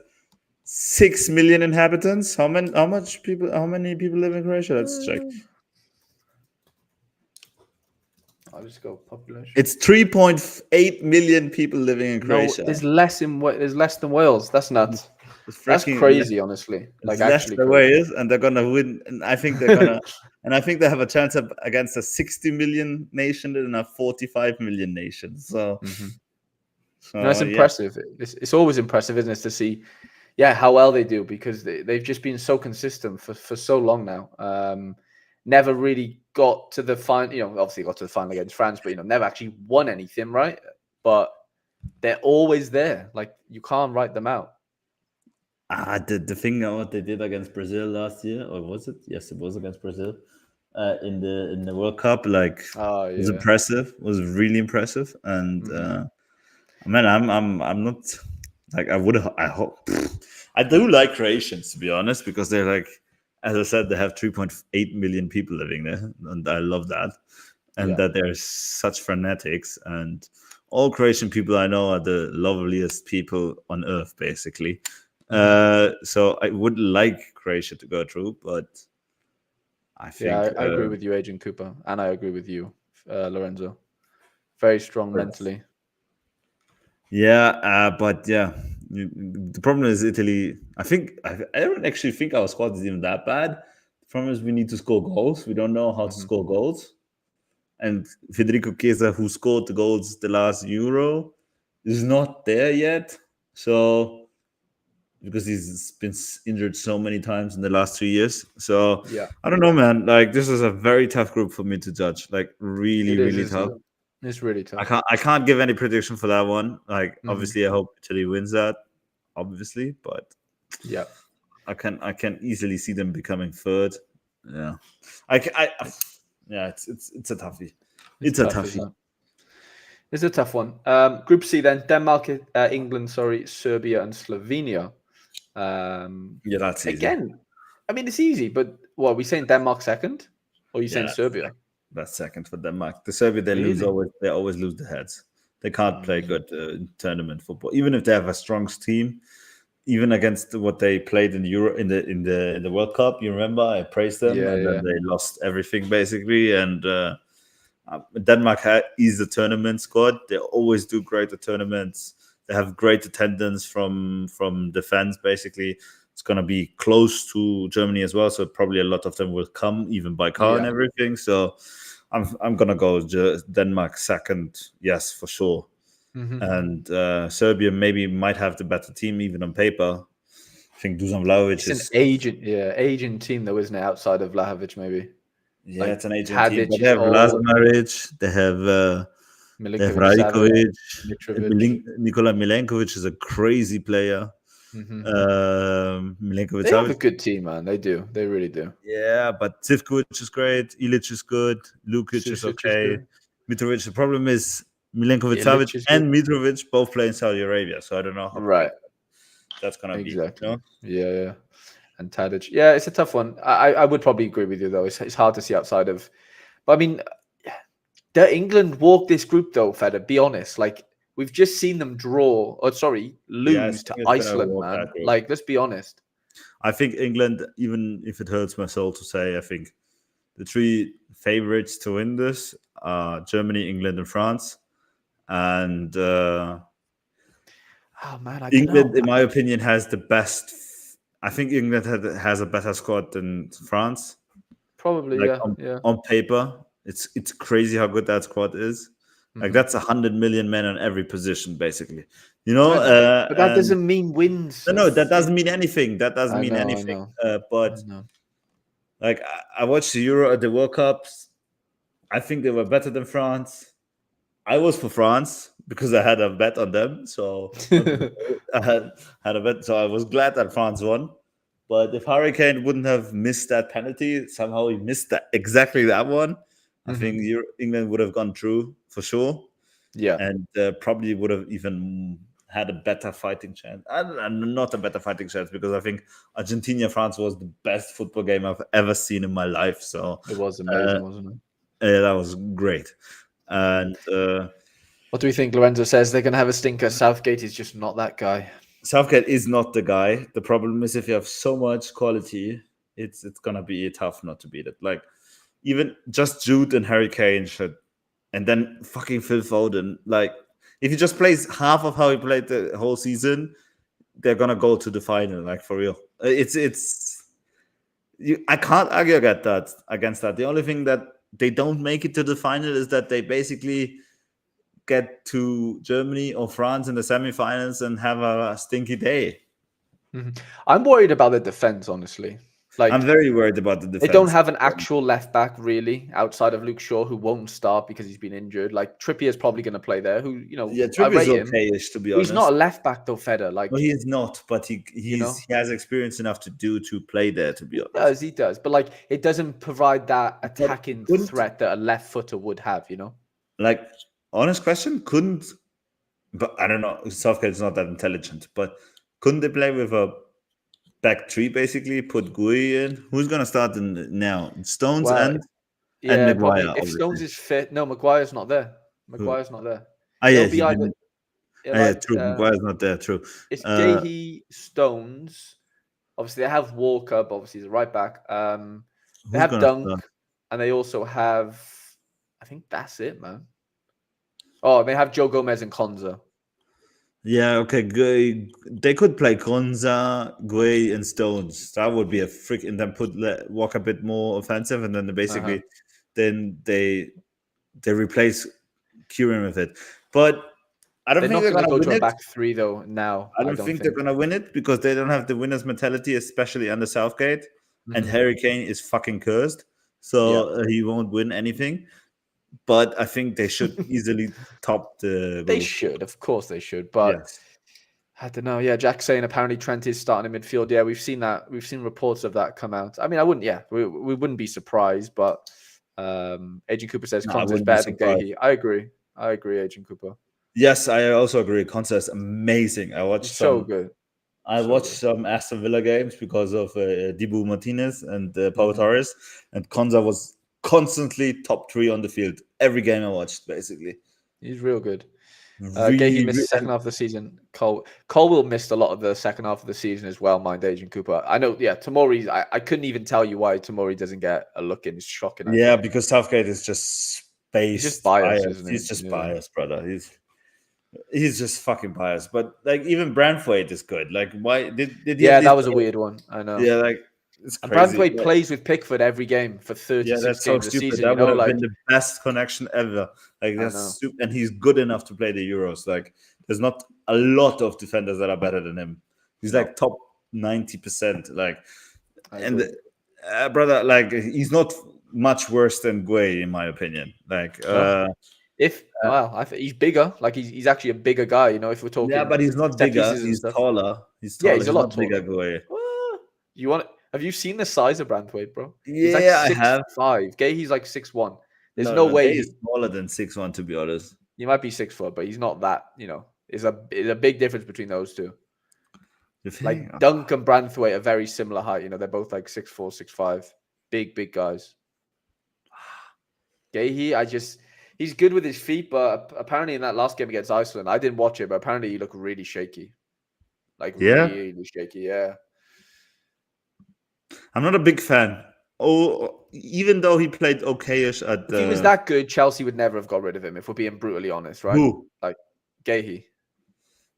6 million inhabitants. How many people live in Croatia? Let's check. I'll just go population. It's 3.8 million people living in Croatia. No, there's less than Wales. That's nuts. That's crazy, honestly. Like, actually, the way is, and they're gonna win. And I think they're gonna, and I think they have a chance against a 60 million nation and a 45 million nation. So, that's impressive. It's always impressive, isn't it, to see, how well they do, because they've just been so consistent for so long now. Never really got to the final. Obviously got to the final against France, but never actually won anything, right? But they're always there. Like, you can't write them out. The thing what they did against Brazil last year, or was it? Yes, it was against Brazil in the World Cup. Like, was impressive. Was really impressive. And man, I'm not like I hope. I do like Croatians, to be honest, because they're like, as I said, they have 3.8 million people living there, and I love that, and that they're such fanatics. And all Croatian people I know are the loveliest people on earth, basically. So I would like Croatia to go through, but I think I agree with you, Agent Cooper, and I agree with you, Lorenzo. Very strong mentally. But the problem is Italy. I don't actually think our squad is even that bad. The problem is we need to score goals. We don't know how to score goals. And Federico Chiesa, who scored the goals the last Euro, is not there yet. So, because he's been injured so many times in the last 2 years. So I don't know, man. Like, this is a very tough group for me to judge. Like, really tough. It's really tough. I can't give any prediction for that one. Like, obviously, I hope Italy wins that. Obviously, but I can easily see them becoming third. Yeah, it's a toughie. It's a toughie. It's a tough one. Group C then: Denmark, England, Serbia, and Slovenia. That's easy. Again, I mean, it's easy, but what are we saying? Denmark second, or are you saying Serbia? That's second for Denmark. The Serbia, they lose Really? always. They always lose the heads. They can't play good tournament football, even if they have a strong team. Even against what they played in the Euro in the World Cup, you remember I praised them, and then they lost everything basically. And Denmark is a tournament squad. They always do great at tournaments. They have great attendance from defense. Basically, it's gonna be close to Germany as well, so probably a lot of them will come even by car and everything. So I'm gonna go Denmark second, yes, for sure. And Serbia maybe might have the better team even on paper. I think Dusan Vlahovic is an aging team though, isn't it? Outside of Vlahovic, maybe. Yeah, Like, it's an aging team. Tadic But they is have old. Lazaric, they have Milinkovic, Savic, Rajkovic, Mitrovic. Nikola Milenkovic is a crazy player. They have a Milenkovic, good team, man. They do. They really do. yeah, but Zivkovic is great. Ilic is good. Lukic is Susic is okay. good. Mitrovic. The problem is Milenkovic Savic Ilic is and good. Mitrovic both play in Saudi Arabia, so I don't know how Right. that's gonna be. Exactly. You know? Yeah. And Tadic. Yeah, it's a tough one. I would probably agree with you though. It's hard to see outside of. But I mean, England walk this group though, Feder. Be honest. Like, we've just seen them Yeah, I lose think to it's gonna Iceland, walk man. that group. Like, let's be honest. I think England, even if it hurts my soul to say, I think the three favorites to win this are Germany, England, and France. And Oh man, I don't England, know. in my opinion, has the best. I think England has a better squad than France. Probably, Like yeah. on paper, it's crazy how good that squad is. Like that's 100 million men on every position, basically. You know, But that and doesn't mean wins. no, that doesn't mean anything. That doesn't I mean know. anything. I But know. like I watched the Euro, the World Cups. I think they were better than France. I was for France because I had a bet on them. So I had a bet. So I was glad that France won. But if Hurricane wouldn't have missed that penalty, somehow he missed exactly that one. I think England would have gone through for sure. Yeah. And probably would have even had a better fighting chance. And not a better fighting chance because I think Argentina France was the best football game I've ever seen in my life. So It was amazing, wasn't it? that was great. And what do we think? Lorenzo says they're going to have a stinker. Southgate is just not that guy. Southgate is not the guy. The problem is if you have so much quality, it's gonna be tough not to beat it. Like even just Jude and Harry Kane should, and then fucking Phil Foden. Like if he just plays half of how he played the whole season, they're gonna go to the final. Like for real, I can't argue against that. The only thing that they don't make it to the final is that they basically get to Germany or France in the semifinals and have a stinky day. I'm worried about the defense, honestly. Like, I'm very worried about the defense. They don't have an actual left back really outside of Luke Shaw, who won't start because he's been injured. Like Trippier's probably going to play there. Who Trippier's okay-ish, to be honest. He's not a left back though, Feder. Like no, he is not, but he has experience enough to play there. To be honest, he does. But like, it doesn't provide that attacking threat that a left footer would have. You know, like honest question, but I don't know. Southgate's not that intelligent, but couldn't they play with a back three basically? Put Gui in. Who's gonna start now? Stones and Maguire. Probably. If Stones is fit, no, Maguire's not there. Maguire's not there. True. Maguire's not there. True. It's Gahey, Stones. Obviously, they have Walker, but obviously he's a right back. They have Dunk, and they also have. I think that's it, man. Oh, they have Joe Gomez and Konza. Yeah, okay. They could play Konza, Gui, and Stones. That would be a freak. And then walk a bit more offensive, and then they replace Kieran with it. But I don't think they're going to go win to it. A back three though. Now I don't think they're going to win it because they don't have the winner's mentality, especially under Southgate. And Harry Kane is fucking cursed, so he won't win anything. But I think they should easily top the group. They should, of course they should. But I don't know. Yeah, Jack's saying apparently Trent is starting in midfield. Yeah, we've seen that. We've seen reports of that come out. I mean, I wouldn't. Yeah, we wouldn't be surprised. But Agent Cooper says Konza is better than Gahey. I agree, Agent Cooper. Yes, I also agree. Konza is amazing. I watched good. I watched some Aston Villa games because of Dibu Martinez and Pau Torres, and Konza was constantly top 3 on the field every game I watched, basically. He's real good. Really, Gahey missed the second half of the season. Colwell missed a lot of the second half of the season as well, mind Agent Cooper. I know, yeah, Tomori, I couldn't even tell you why Tomori doesn't get a look in. It's shocking. Yeah, because Southgate is just He's just biased, isn't he? He's just biased, brother. He's just fucking biased. But like even Branthwaite is good. Like why did he? Yeah, that was a weird one. I know. Yeah, like it's and crazy. Branthwaite plays with Pickford every game for 36 that's games so a stupid. season. That You know, would have like been the best connection ever. Like that's know. and he's good enough to play the Euros. Like there's not a lot of defenders that are better than him. He's like top 90%. Like and brother, like he's not much worse than Gueye in my opinion. Like I think he's bigger. Like he's actually a bigger guy. You know, if we're talking. Yeah, but he's not bigger. He's taller. He's taller. Yeah, he's a lot bigger. Gueye. You want? Have you seen the size of Branthwaite, bro? Yeah, he's like I have. 6'5". Gahey's like 6'1". There's no way he's smaller than 6'1", to be honest. He might be 6 foot, but he's not that. You know, it's a big difference between those two. Like Dunk and Branthwaite are very similar height. You know, they're both like 6'4", 6'5", big guys. Gahey, he's good with his feet, but apparently in that last game against Iceland, I didn't watch it, but apparently he looked really shaky. Like really shaky, yeah. I'm not a big fan. Oh, even though he played okayish at if he was that good, Chelsea would never have got rid of him, if we're being brutally honest, right? Who? Like Gahey.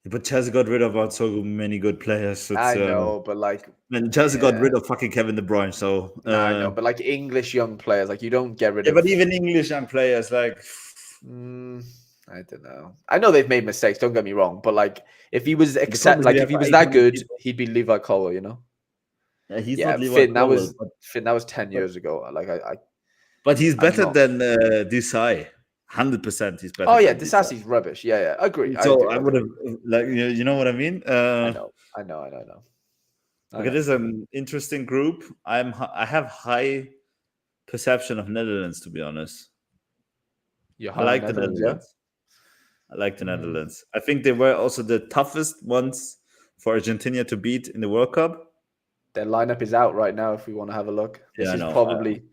But Chelsea got rid of so many good players. I know, but like... And Chelsea got rid of fucking Kevin De Bruyne, so... I know, but like English young players, like you don't get rid of... Yeah, but even English young players, like... I don't know. I know they've made mistakes, don't get me wrong, but like if he was if he was that good, he'd be Levi Colwill, you know? Yeah, he's not Levi Finn, Colwill. Finn, that was 10 years ago. Like But he's better than Desai. 100% he's better. Oh yeah, Disasi's rubbish. Yeah, agree. So I would have like you know what I mean? I know. It is an interesting group. I have high perception of Netherlands, to be honest. I like the Netherlands. I like the Netherlands. I think they were also the toughest ones for Argentina to beat in the World Cup. Their lineup is out right now if we want to have a look. This is probably...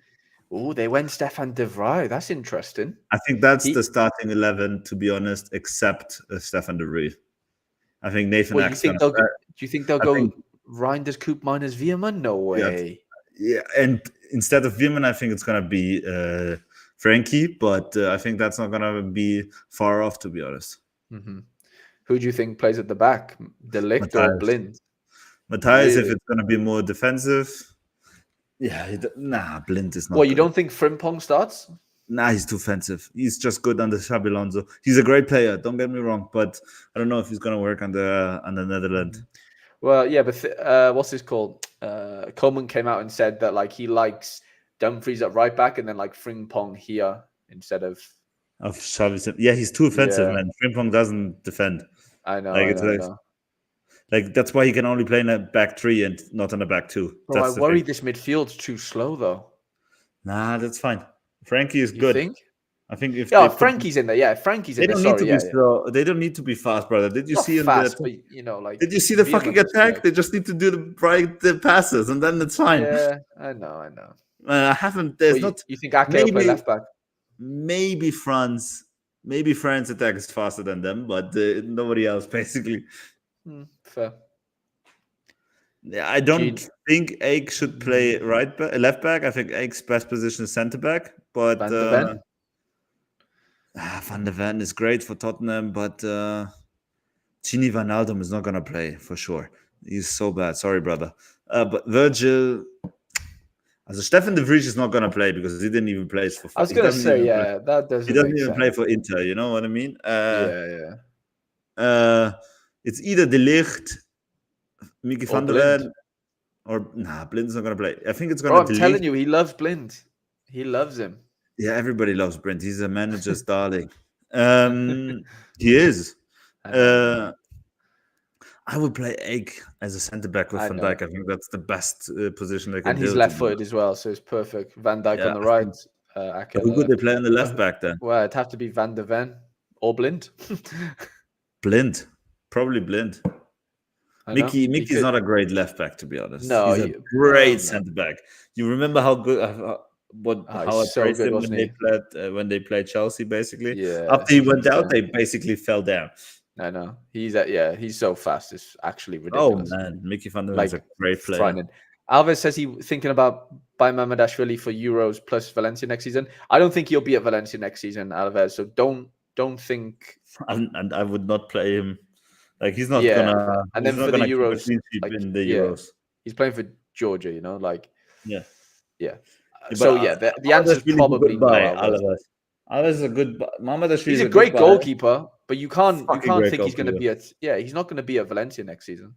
Oh, they went Stefan de Vrij. That's interesting. I think that's the starting 11, to be honest, except Stefan de Vrij. I think Nathan do you think they'll go Reinders, Koopmeiners, Veerman? No way. Yeah, and instead of Veerman, I think it's going to be Frankie, but I think that's not going to be far off, to be honest. Mm-hmm. Who do you think plays at the back? De Ligt or Blind? Matthias, if it's going to be more defensive... Yeah, Blind is not. Well, you don't think Frimpong starts? Nah, he's too offensive. He's just good under Xabi Alonso. He's a great player. Don't get me wrong, but I don't know if he's gonna work on the Netherlands. Well, yeah, but what's this called? Coleman came out and said that like he likes Dumfries at right back and then like Frimpong here instead of Xavi. Yeah, he's too offensive, man. Frimpong doesn't defend. I know. Like, I know. Like that's why he can only play in a back 3 and not in a back 2. Bro, I worry this midfield's too slow though. Nah, that's fine. Frankie is good. Think? I think if Frankie's in there. Yeah, Frankie's in there. They don't need to be slow. They don't need to be fast, brother. Did you see fast, but, you know, like did you see the fucking attack? They just need to do the passes and then it's fine. Yeah, I know. I haven't. There's not. You think Ake will play left back? Maybe France. Maybe France attack is faster than them, but nobody else basically. Fair. Yeah, I don't think Ake should play left back. I think Ake's best position is centre back. But Van de Ven? Van de Ven is great for Tottenham, but Gini Wijnaldum is not gonna play for sure. He's so bad. Sorry, brother. But Virgil. Also Stefan de Vrij is not gonna play because he didn't even play for. I was gonna say, that doesn't. He doesn't even play for Inter. You know what I mean? It's either De Ligt, Mickey van der Ven, or Blind's not gonna play. I think it's gonna. I'm telling you, he loves Blind. He loves him. Yeah, everybody loves Blind. He's a manager's darling. He is. I would play Ake as a centre back with Van Dijk. I think that's the best position they can do. And he's left-footed as well, so it's perfect. Van Dijk on the right. Who could they play on the left back then? Well, it'd have to be Van de Ven or Blind. Blind. Probably Blind. Mickey's not a great left back, to be honest. No, he's a great centre back. You remember how good how I He's so praised good, him when wasn't he? they played Chelsea. Basically, Yeah, after he went he's out, they basically fell down. I know. He's he's so fast. It's actually Oh ridiculous. man, Mickey van der Ven is Like a great player. frightening. Alves says he thinking about buying Mamardashvili for Euros plus Valencia next season. I don't think he'll be at Valencia next season, Alves. So don't think. And I would not play him. Like he's not Yeah, gonna. and He's then not for the gonna keep a Euros, clean sheet like in the yeah, Euros. he's playing for Georgia. You know, like Yeah. yeah. But So yeah, the answer is Mamardashvili is a probably good no, buy. Alves. Alves is a good buy. Mamardashvili He's is a a good great buy. goalkeeper, but you can't Fucking great think he's going to goalkeeper. be at he's not going to be at Valencia next season.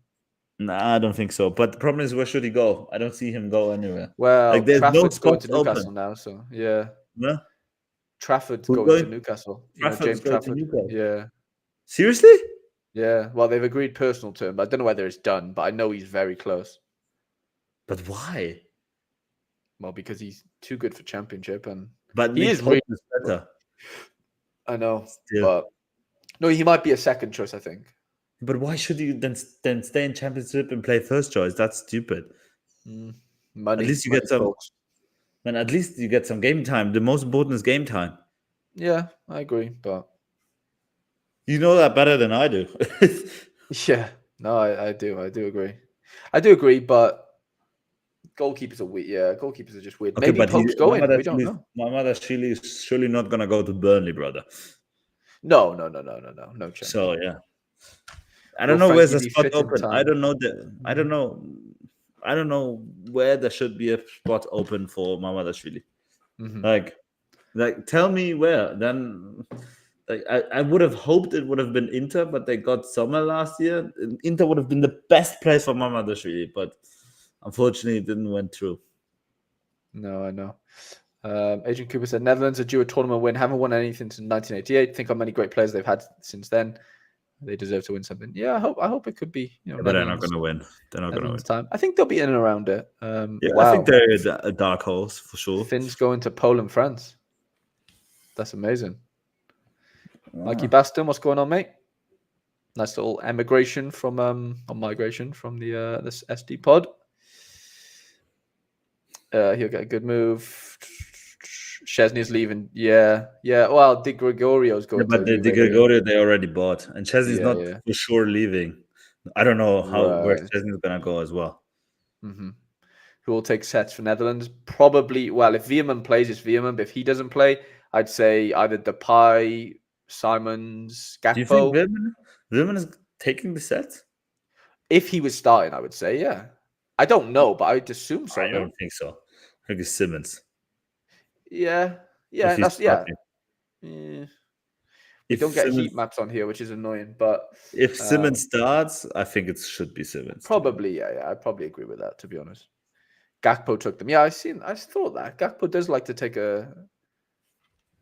Nah, I don't think so. But the problem is, where should he go? I don't see him go anywhere. Well, Like there's no Trafford's going spots to Newcastle open. now, so yeah. Yeah. Trafford's Who's going to going? Newcastle. You know, Trafford's James going to Trafford. Newcastle. Yeah. Seriously? Yeah. Well, they've agreed personal term, but I don't know whether it's done, but I know he's very close. But why? Well, because he's too good for championship and But he Nick is Pope really is better. I know. Still. But no, he might be a second choice, I think. But why should you then stay in championship and play first choice? That's stupid. Money. At least you get some. Talks. Man, at least you get some game time. The most important is game time. Yeah, I agree, but you know that better than I do. Yeah, no, I do agree. I do agree, but goalkeepers are weird. Yeah, goalkeepers are just weird. Okay, Maybe but Pope's going. We don't know. Mamardashvili is surely not gonna go to Burnley, brother. No chance. So yeah, I don't know where's the spot open. I don't know I don't know where there should be a spot open for Mamardashvili. Like, tell me where. Then, like, I would have hoped it would have been Inter, but they got Sommer last year. Inter would have been the best place for Mamardashvili, but unfortunately, it didn't went through. No, I know. Adrian Cooper said Netherlands are due a tournament win. Haven't won anything since 1988. Think how many great players they've had since then. They deserve to win something. Yeah, I hope it could be. You know, but they're not going to win. They're not going to win. Time. I think they'll be in and around it. Yeah, wow. I think they're a dark horse for sure. Finns going to Poland, France. That's amazing. Mikey Baston, what's going on, mate? Nice little emigration from or migration from the this SD pod. He'll get a good move. Chesney's leaving. Yeah. Well, Di Gregorio's going. But Di Gregorio they already bought, and Chesney's not for sure leaving. I don't know where Chesney's gonna go as well. Who will take sets for Netherlands? Probably. Well, if Veerman plays, it's Veerman. But if he doesn't play, I'd say either Depay, Simons, Gakpo. Do you think Veerman is taking the set? If he was starting, I would say, yeah. I don't know, but I'd assume so. I don't think so. I think it's Simmons. Yeah. We don't get heat maps on here, which is annoying. But if Simmons starts, I think it should be Simmons. Probably, yeah. I probably agree with that, to be honest. Gakpo took them. Yeah, I thought that. Gakpo does like to take a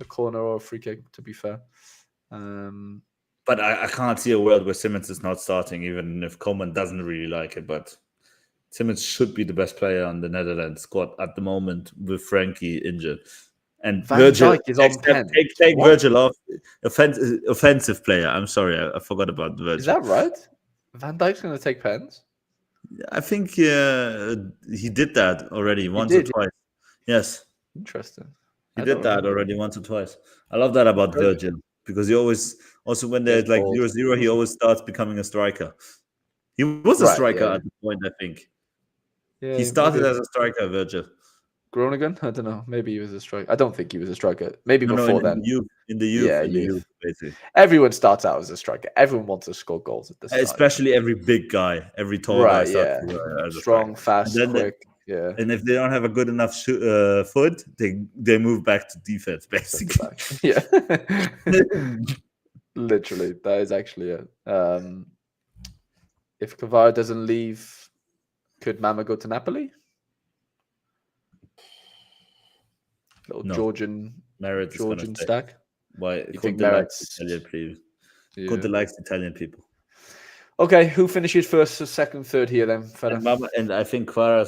corner or a free kick, to be fair. But I can't see a world where Simmons is not starting, even if Coleman doesn't really like it. But Simmons should be the best player on the Netherlands squad at the moment with Frankie injured. And Van Virgil Dijk is on pen. Take Virgil off. Offensive player. I'm sorry, I forgot about Virgil. Is that right? Van Dijk's going to take pens? I think he did that already once or twice. Yes. Interesting. He did that already once or twice. I love that about Virgil because he always, also when there's like 0-0, he always starts becoming a striker. He was a striker at the point, I think. Yeah, he started as a striker, Virgil. Groningen? I don't know. Maybe he was a striker. I don't think he was a striker. Maybe before then. In the youth, basically. Everyone starts out as a striker. Everyone wants to score goals at this time. Especially every big guy, every tall guy starts as a strong, fast, quick. And if they don't have a good enough foot, they move back to defense, basically. Yeah. Literally, that is actually it. If Kvara doesn't leave, could Mama go to Napoli? Georgian stack. Why? You think Merit's Italian people? Conte likes Italian people. Okay, who finishes first, second, third here then? And I think Kvara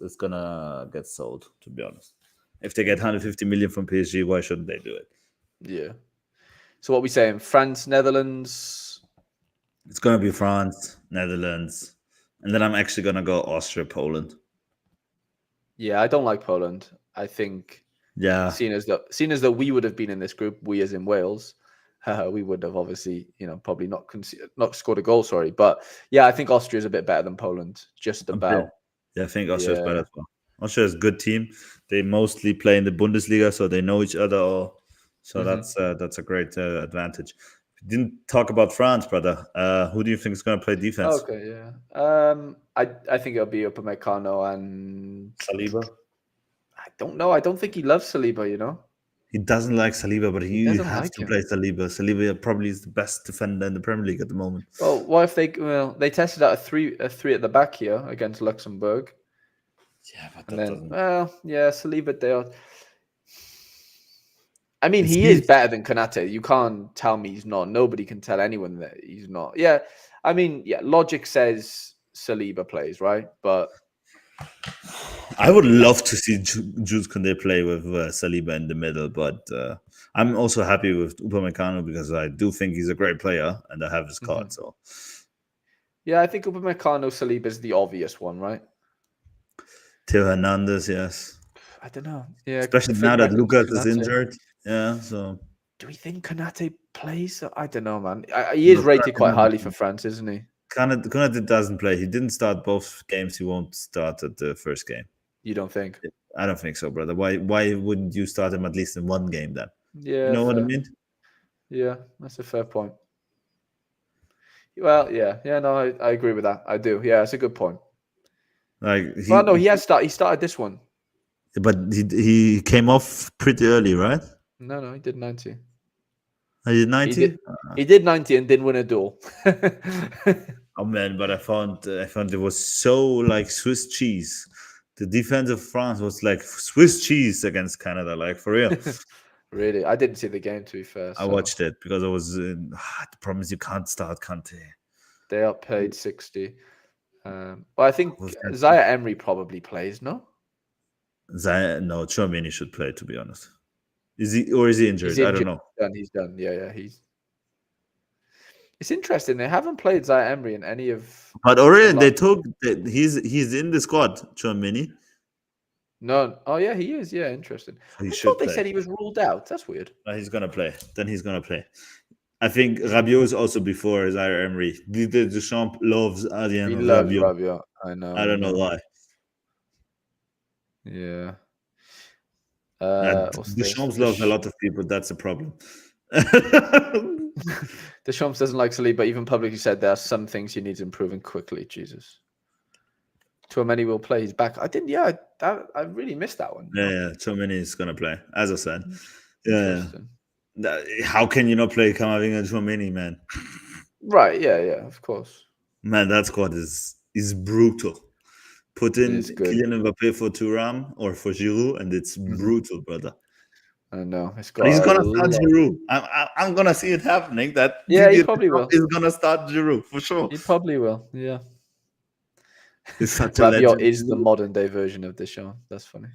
is gonna get sold. To be honest, if they get 150 million from PSG, why shouldn't they do it? Yeah. So what are we saying? France, Netherlands. It's gonna be France, Netherlands, and then I'm actually gonna go Austria, Poland. Yeah, I don't like Poland. I think, Yeah, seeing as though we would have been in this group, we as in Wales, we would have obviously, probably not scored a goal. Sorry, but yeah, I think Austria is a bit better than Poland, just I'm fair. about. Yeah, I think Austria is better Yeah. as well. Austria is a good team. They mostly play in the Bundesliga, so they know each other all. So that's a great advantage. We didn't talk about France, brother. Who do you think is going to play defense? Okay, yeah. I think it'll be Upamecano, and Saliba. I don't know. I don't think he loves Saliba. He doesn't like Saliba, but He you doesn't have like to him. play Saliba. Saliba probably is the best defender in the Premier League at the moment. Well, what if they tested out a three at the back here against Luxembourg, Yeah, but and that then doesn't. Saliba there. I mean, Is he he? is better than Konate. You can't tell me he's not. Nobody can tell anyone that he's not. Yeah, I mean, yeah, logic says Saliba plays, right? But I would love to see Jules Koundé play with Saliba in the middle, but I'm also happy with Upamecano because I do think he's a great player and I have his card. So yeah, I think Upamecano Saliba is the obvious one, right? Theo Hernandez, yes, I don't know. Yeah, especially now that Flick Lucas is Konate. injured. Yeah, so Do we think Konate plays? I don't know, man. He is no, rated quite highly for Konate France, isn't he? Konate doesn't play. He didn't start both games. He won't start at the first game. You don't think? I don't think so, brother. Why wouldn't you start him at least in one game then? Yeah, You know what I fair. mean? Yeah, that's a fair point. Well, yeah, no, I agree with that. I do. Yeah, it's a good point. Like Well, no, he started this one. but he came off pretty early, right? No, he did 90. Are you He 90? did. He did 90 and didn't win a duel. Oh man, but I found it was so like Swiss cheese. The defense of France was like Swiss cheese against Canada, like for real. Really, I didn't see the game, to be fair. I watched it because I was. The problem is you can't start Kante. They outplayed 60. But I think Was that- Zaya Emery probably plays. No, No, Chouameni should play. To be honest, is he injured? he's I don't injured. know. He's done. Yeah. It's interesting. They haven't played Zaya Emery in any of. But already they took that he's in the squad. Chouameni. No. Oh yeah, he is. Yeah, interesting. So he I should thought they play. said he was ruled out. That's weird. He's gonna play. Then he's gonna play. I think Rabiot is also before Zaire Emery. Deschamps loves Adrien He loves Rabiot. Rabiot. I know. I don't know why. Yeah. Deschamps loves a lot of people. That's a problem. Deschamps doesn't like Saliba. Even publicly said there are some things he needs improving quickly. Jesus. Tchouameni will play. He's back. I didn't. Yeah, I really missed that one. Yeah. Chouameni is gonna play, as I said. Yeah. How can you not play Camavinga and Chouameni, man? Right. Yeah. Of course. Man, that squad is brutal. Put in Kylian Mbappe for Thuram or for Giroud, and it's brutal, brother. I know. He's gonna start Giroud. I'm gonna see it happening. That he probably will. He's gonna start Giroud for sure. He probably will. Yeah. He's such a Rabiot legend. is the modern day version of Deschamps. That's funny.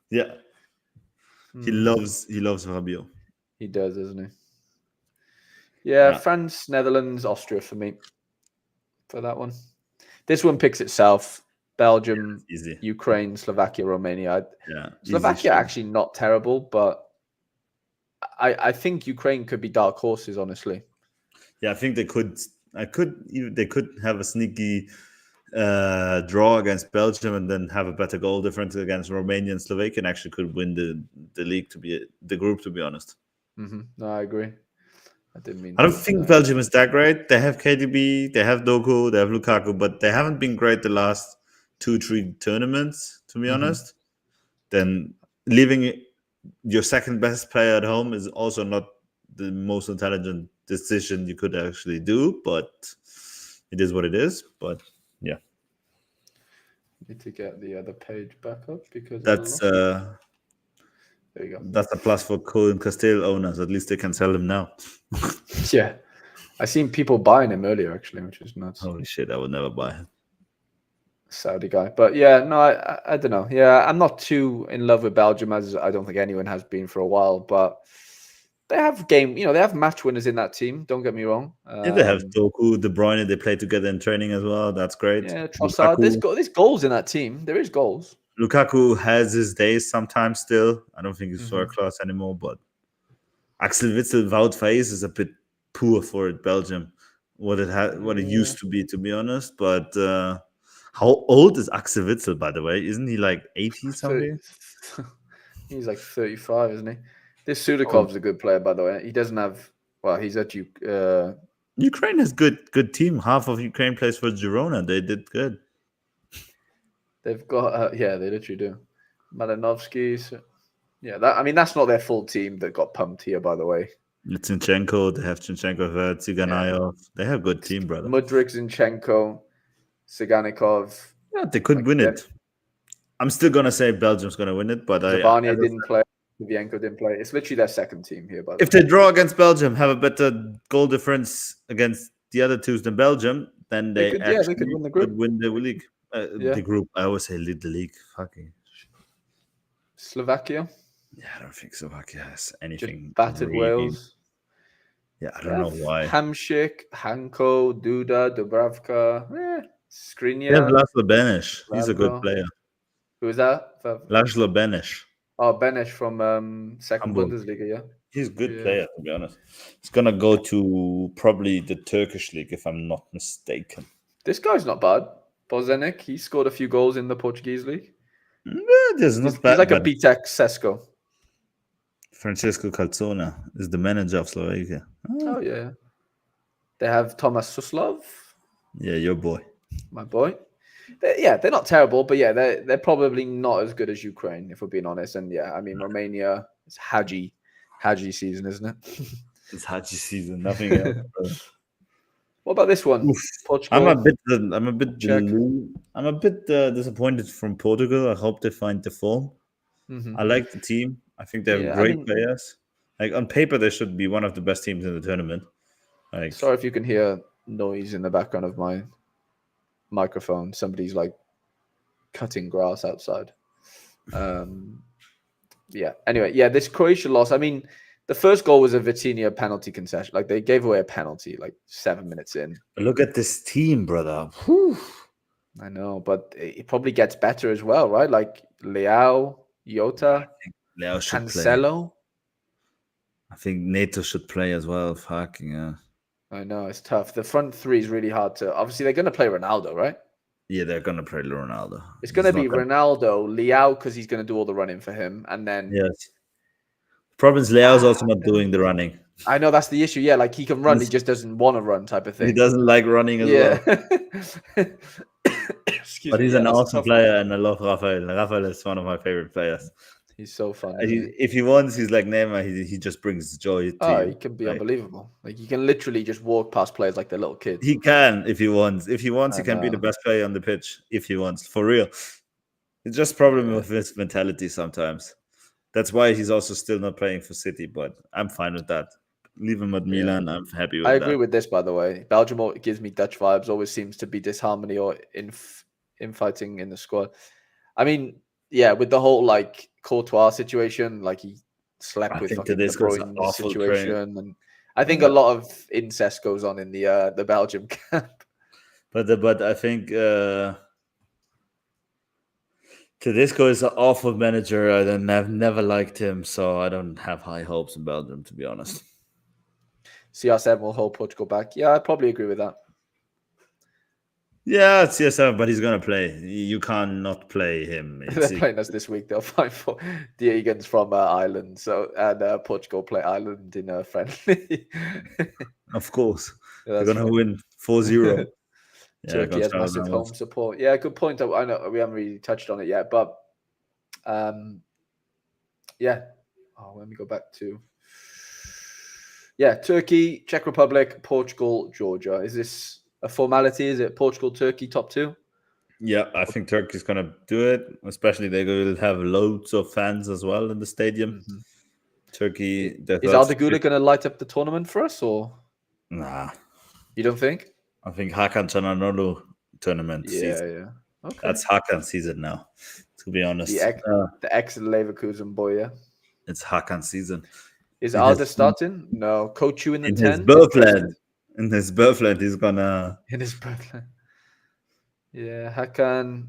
Yeah. He loves Rabiot. He does, doesn't he? Yeah, France, Netherlands, Austria for me. For that one. This one picks itself. Belgium, easy. Ukraine, Slovakia, Romania. Yeah. Slovakia actually not terrible, but I think Ukraine could be dark horses, honestly. Yeah, I think they could have a sneaky draw against Belgium and then have a better goal difference against Romania and Slovakia, and actually could win the league, the group, to be honest. No, I agree. I didn't mean. I don't think Belgium is that great. They have KDB, they have Doku, they have Lukaku, but they haven't been great the last 2-3 tournaments, to be honest. Then leaving your second best player at home is also not the most intelligent decision you could actually do, but it is what it is. But yeah, need to get the other page back up because that's there you go. That's a plus for Colin Castile owners. At least they can sell him now. Yeah, I seen people buying him earlier actually, which is nuts. Holy shit, I would never buy him. Saudi guy, but yeah, no, I don't know. Yeah, I'm not too in love with Belgium, as I don't think anyone has been for a while. But they have they have match winners in that team. Don't get me wrong. Yeah, they have Doku, De Bruyne. They play together in training as well. That's great. Yeah, Trossard. There's goals in that team. There is goals. Lukaku has his days sometimes still. I don't think he's Mhm. world class anymore, but Axel Witsel, Wout Faes is a bit poor for Belgium. What it used to be honest. But how old is Axel Witsel, by the way? Isn't he like 80 something? He's like 35, isn't he? This Oh, Sudakov's a good player, by the way. He doesn't have. Well, he's at you. Ukraine has good team. Half of Ukraine plays for Girona. They did good. They've got. Yeah, they literally do. Malinovsky's. Yeah, that's not their full team that got pumped here, by the way. Zinchenko, they have Zinchenko, Tsiganayov. They have a good team, brother. Mudryk, Zinchenko, Siganikov. Yeah, they could win it. I'm still gonna say Belgium's gonna win it, but Zavania didn't play. Savienko didn't play. It's literally their second team here. By the if they draw against Belgium, have a better goal difference against the other twos than Belgium, then they could win the group. Win the league. The group. I always say the league. Fucking Slovakia. Yeah, I don't think Slovakia has anything. Just battered Wales. Yeah, I don't know why. Hamšík, Hanko, Duda, Dubravka, Skriniar. They have Laszlo Benes. He's a good player. Who is that? Laszlo Benes. Oh, Benes from second Hamburg. Bundesliga, yeah. He's a good player, to be honest. He's gonna go to probably the Turkish league, if I'm not mistaken. This guy's not bad. Bozenic, he scored a few goals in the Portuguese league. He's like a BTEC Sesko. Francesco Calzona is the manager of Slovakia. Oh, yeah. They have Tomas Suslov. Yeah, your boy. My boy. They're not terrible, but yeah, they're probably not as good as Ukraine, if we're being honest. And yeah, I mean, Romania, it's Hagi season, isn't it? It's Hagi season, nothing else. What about this one? Portugal. I'm a bit disappointed from Portugal. I hope they find the form. Mm-hmm. I like the team. I think they have great players. Like on paper, they should be one of the best teams in the tournament. Sorry if you can hear noise in the background of my microphone. Somebody's like cutting grass outside. Anyway, this Croatia loss. I mean, the first goal was a Vitinha penalty concession. Like they gave away a penalty like 7 minutes in. Look at this team, brother. Whew. I know, but it probably gets better as well, right? Like Leao, Jota, Cancelo. I think Neto should play as well. Fucking yeah. I know, it's tough. The front three is really hard to... Obviously, they're going to play Ronaldo, right? Yeah, they're going to play Ronaldo. It's going to be Ronaldo, Leao, because he's going to do all the running for him. And then... Yes. The problem is Leao's also not doing the running. I know, that's the issue. Yeah, like he can run, he just doesn't want to run type of thing. He doesn't like running as well. But he's an awesome player, and I love Rafael. Rafael is one of my favorite players. He's so fun. If he wants, he's like Neymar. He just brings joy to you. He can be unbelievable. Like he can literally just walk past players like they're little kids. He can if he wants. If he wants, he can be the best player on the pitch. If he wants, for real. It's just a problem with his mentality sometimes. That's why he's also still not playing for City. But I'm fine with that. Leave him at Milan. I'm happy with that. I agree with this, by the way. Belgium gives me Dutch vibes. Always seems to be disharmony or infighting in the squad. I mean, yeah, with the whole like Courtois situation, like he slept with fucking De Bruyne situation, and I think a lot of incest goes on in the Belgium camp. But I think Tedesco is an awful manager. I've never liked him, so I don't have high hopes in Belgium, to be honest. CR7 will hold Portugal back. Yeah, I probably agree with that. Yeah, it's CR7, but he's going to play. You can't not play him. They're playing us this week. They'll fight for the Eagans from Ireland. And Portugal play Ireland in a friendly. Of course. They're going to win 4-0. Turkey has massive home support. Yeah, good point. I know we haven't really touched on it yet, but yeah. Oh, let me go back to Turkey, Czech Republic, Portugal, Georgia. Is this a formality? Is it Portugal, Turkey, top two? Yeah, I think Turkey's going to do it. Especially they will have loads of fans as well in the stadium. Mm-hmm. Turkey. Is Arda Güler going to light up the tournament for us, or? Nah. You don't think? I think Hakan Çalhanoğlu tournament season. Yeah. Okay. That's Hakan's season now, to be honest. The ex-Leverkusen boy, yeah? It's Hakan's season. Is Arda starting? No. Coach you in the 10? His birthland. In his birthland, he's gonna... In his birthland. Yeah, Hakan.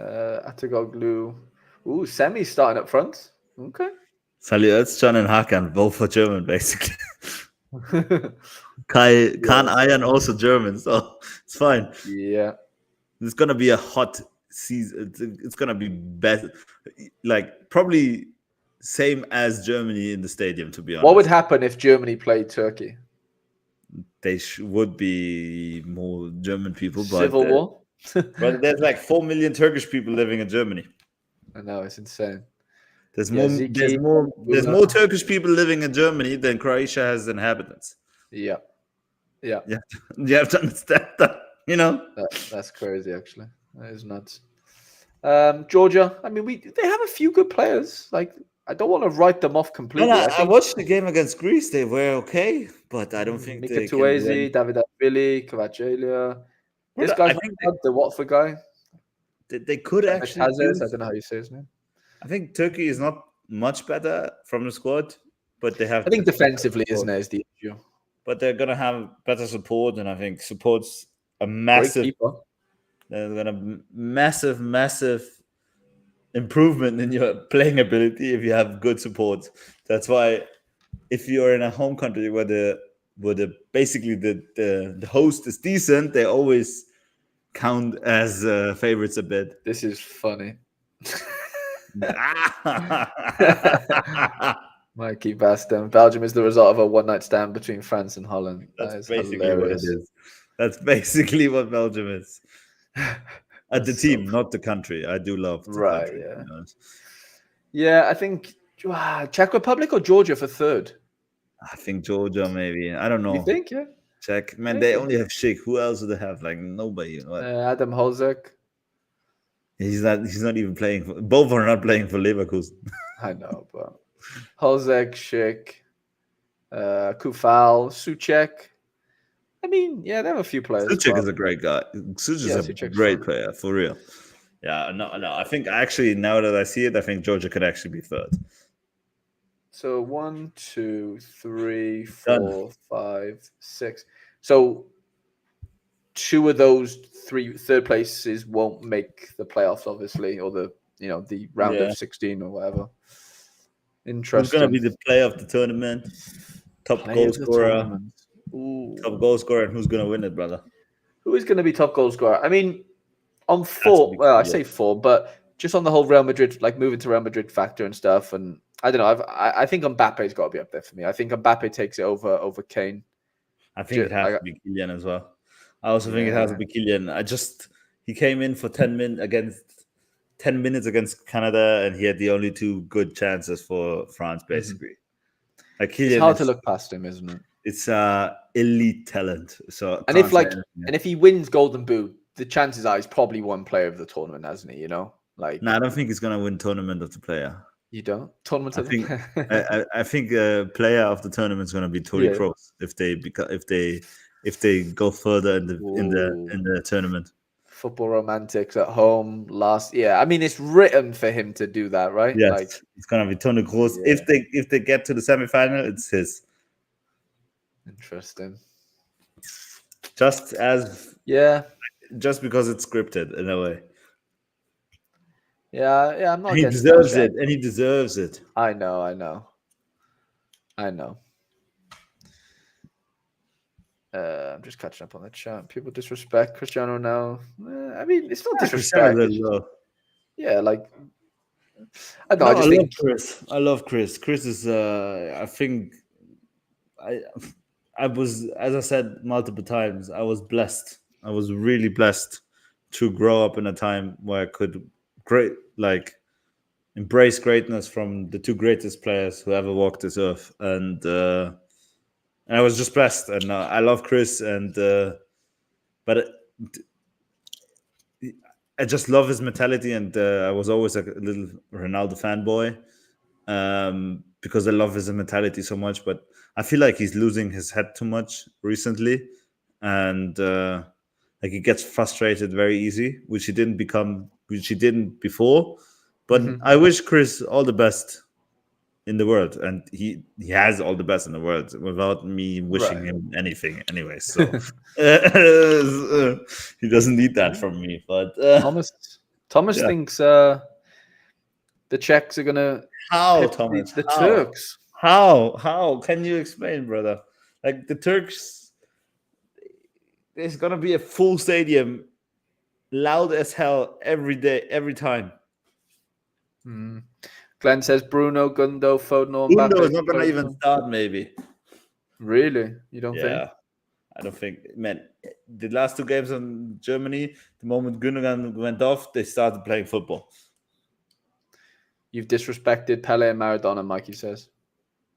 Atagoglu. Ooh, Semi starting up front. Okay. Salih Özcan and Hakan, both for German, basically. Khan Ayan also German, so it's fine. Yeah. It's gonna be a hot season. It's gonna be best, like probably same as Germany in the stadium. To be honest, What would happen if Germany played Turkey? They would be more German people, Civil war. but there's like 4 million Turkish people living in Germany. I know, it's insane. There's Yeah, more. Ziki, There's more Turkish people living in Germany than Croatia has inhabitants. Yeah. You have to understand that. You know, that's crazy. Actually, that is nuts. Georgia. I mean, they have a few good players. Like, I don't want to write them off completely. I watched the game against Greece. They were okay, but I don't think Mika they Tuezi, can win. Davidashvili, Kvaratskhelia. This guy's the Watford guy. They could actually. I don't know how you say his name. I think Turkey is not much better from the squad, but they have. I think defensively, isn't it, is the issue. But they're gonna have better support, and I think support's a massive. Great keeper. They're gonna massive improvement in your playing ability if you have good support. That's why if you're in a home country where the basically the host is decent, they always count as favorites a bit. This is funny. Mikey Baston. Belgium is the result of a one-night stand between France and Holland. That's basically hilarious. What it is. That's basically what Belgium is. The team, not the country. I do love the country. Yeah. Yeah, I think Czech Republic or Georgia for third. I think Georgia, maybe. I don't know. You think? Yeah. Czech. Man, they only have Schick. Who else do they have? Like nobody. Adam Holzek. He's not even playing for. Both are not playing for Leverkusen. I know, but Holzek, Schick, Kufal, Suchek. I mean, yeah, they have a few players. Suchek is a great guy. Suchek is a great player, for real. Yeah, no. I think actually, now that I see it, I think Georgia could actually be third. So 1, 2, 3, 4, 5, 6. So 2 of those 3 third places won't make the playoffs, obviously, or the round of 16 or whatever. Interesting. Who's gonna be the player of the tournament? Top goal scorer. Top goal scorer, and who's gonna win it, brother? Who is gonna be top goal scorer? I mean, on 4. Well, I say 4, but just on the whole Real Madrid, like moving to Real Madrid factor and stuff, and I don't know. I think Mbappe's got to be up there for me. I think Mbappe takes it over Kane. I think it has to be Kylian as well. I also think it has to be Kylian. He came in for 10 minutes against Canada, and he had the only 2 good chances for France, basically. Like Kylian, it's hard to look past him, isn't it? It's elite talent. So and if he wins Golden Boot, the chances are he's probably won player of the tournament, hasn't he? You know, like. No, I don't think he's gonna win tournament of the player. You don't tournament. I think player of the tournament is gonna be Toni Kroos if they go further in the tournament. Football romantics at home last year. I mean, it's written for him to do that, right? Yes, it's gonna be Toni Kroos. Yeah. If they get to the semifinal, it's his. Interesting. Just because it's scripted in a way. Yeah, I'm not. He deserves it, and he deserves it. I know. I'm just catching up on the chat. People disrespect Cristiano now. I mean, it's not disrespect. Yeah, like I don't know. I love Chris. I love Chris. Chris is. I think. I was, as I said multiple times, I was blessed. I was really blessed to grow up in a time where I could embrace greatness from the 2 greatest players who ever walked this earth, and I was just blessed. And I love Chris, but I just love his mentality, and I was always a little Ronaldo fanboy because I love his mentality so much, but I feel like he's losing his head too much recently, and he gets frustrated very easy, which he didn't before. But I wish Chris all the best in the world, and he has all the best in the world without me wishing him anything anyway. So he doesn't need that from me. But Thomas Yeah. thinks the Czechs are gonna How, pip Thomas? the How? Turks. How? Can you explain, brother? Like the Turks, there's gonna be a full stadium, loud as hell every day, every time. Glenn says Bruno, Gundo, Foden, or Undo is Mbappe. not gonna even start, maybe. Really? You don't think? Yeah, I don't think. Man, the last two games in Germany, the moment Gundogan went off, they started playing football. You've disrespected Pele and Maradona, Mikey says.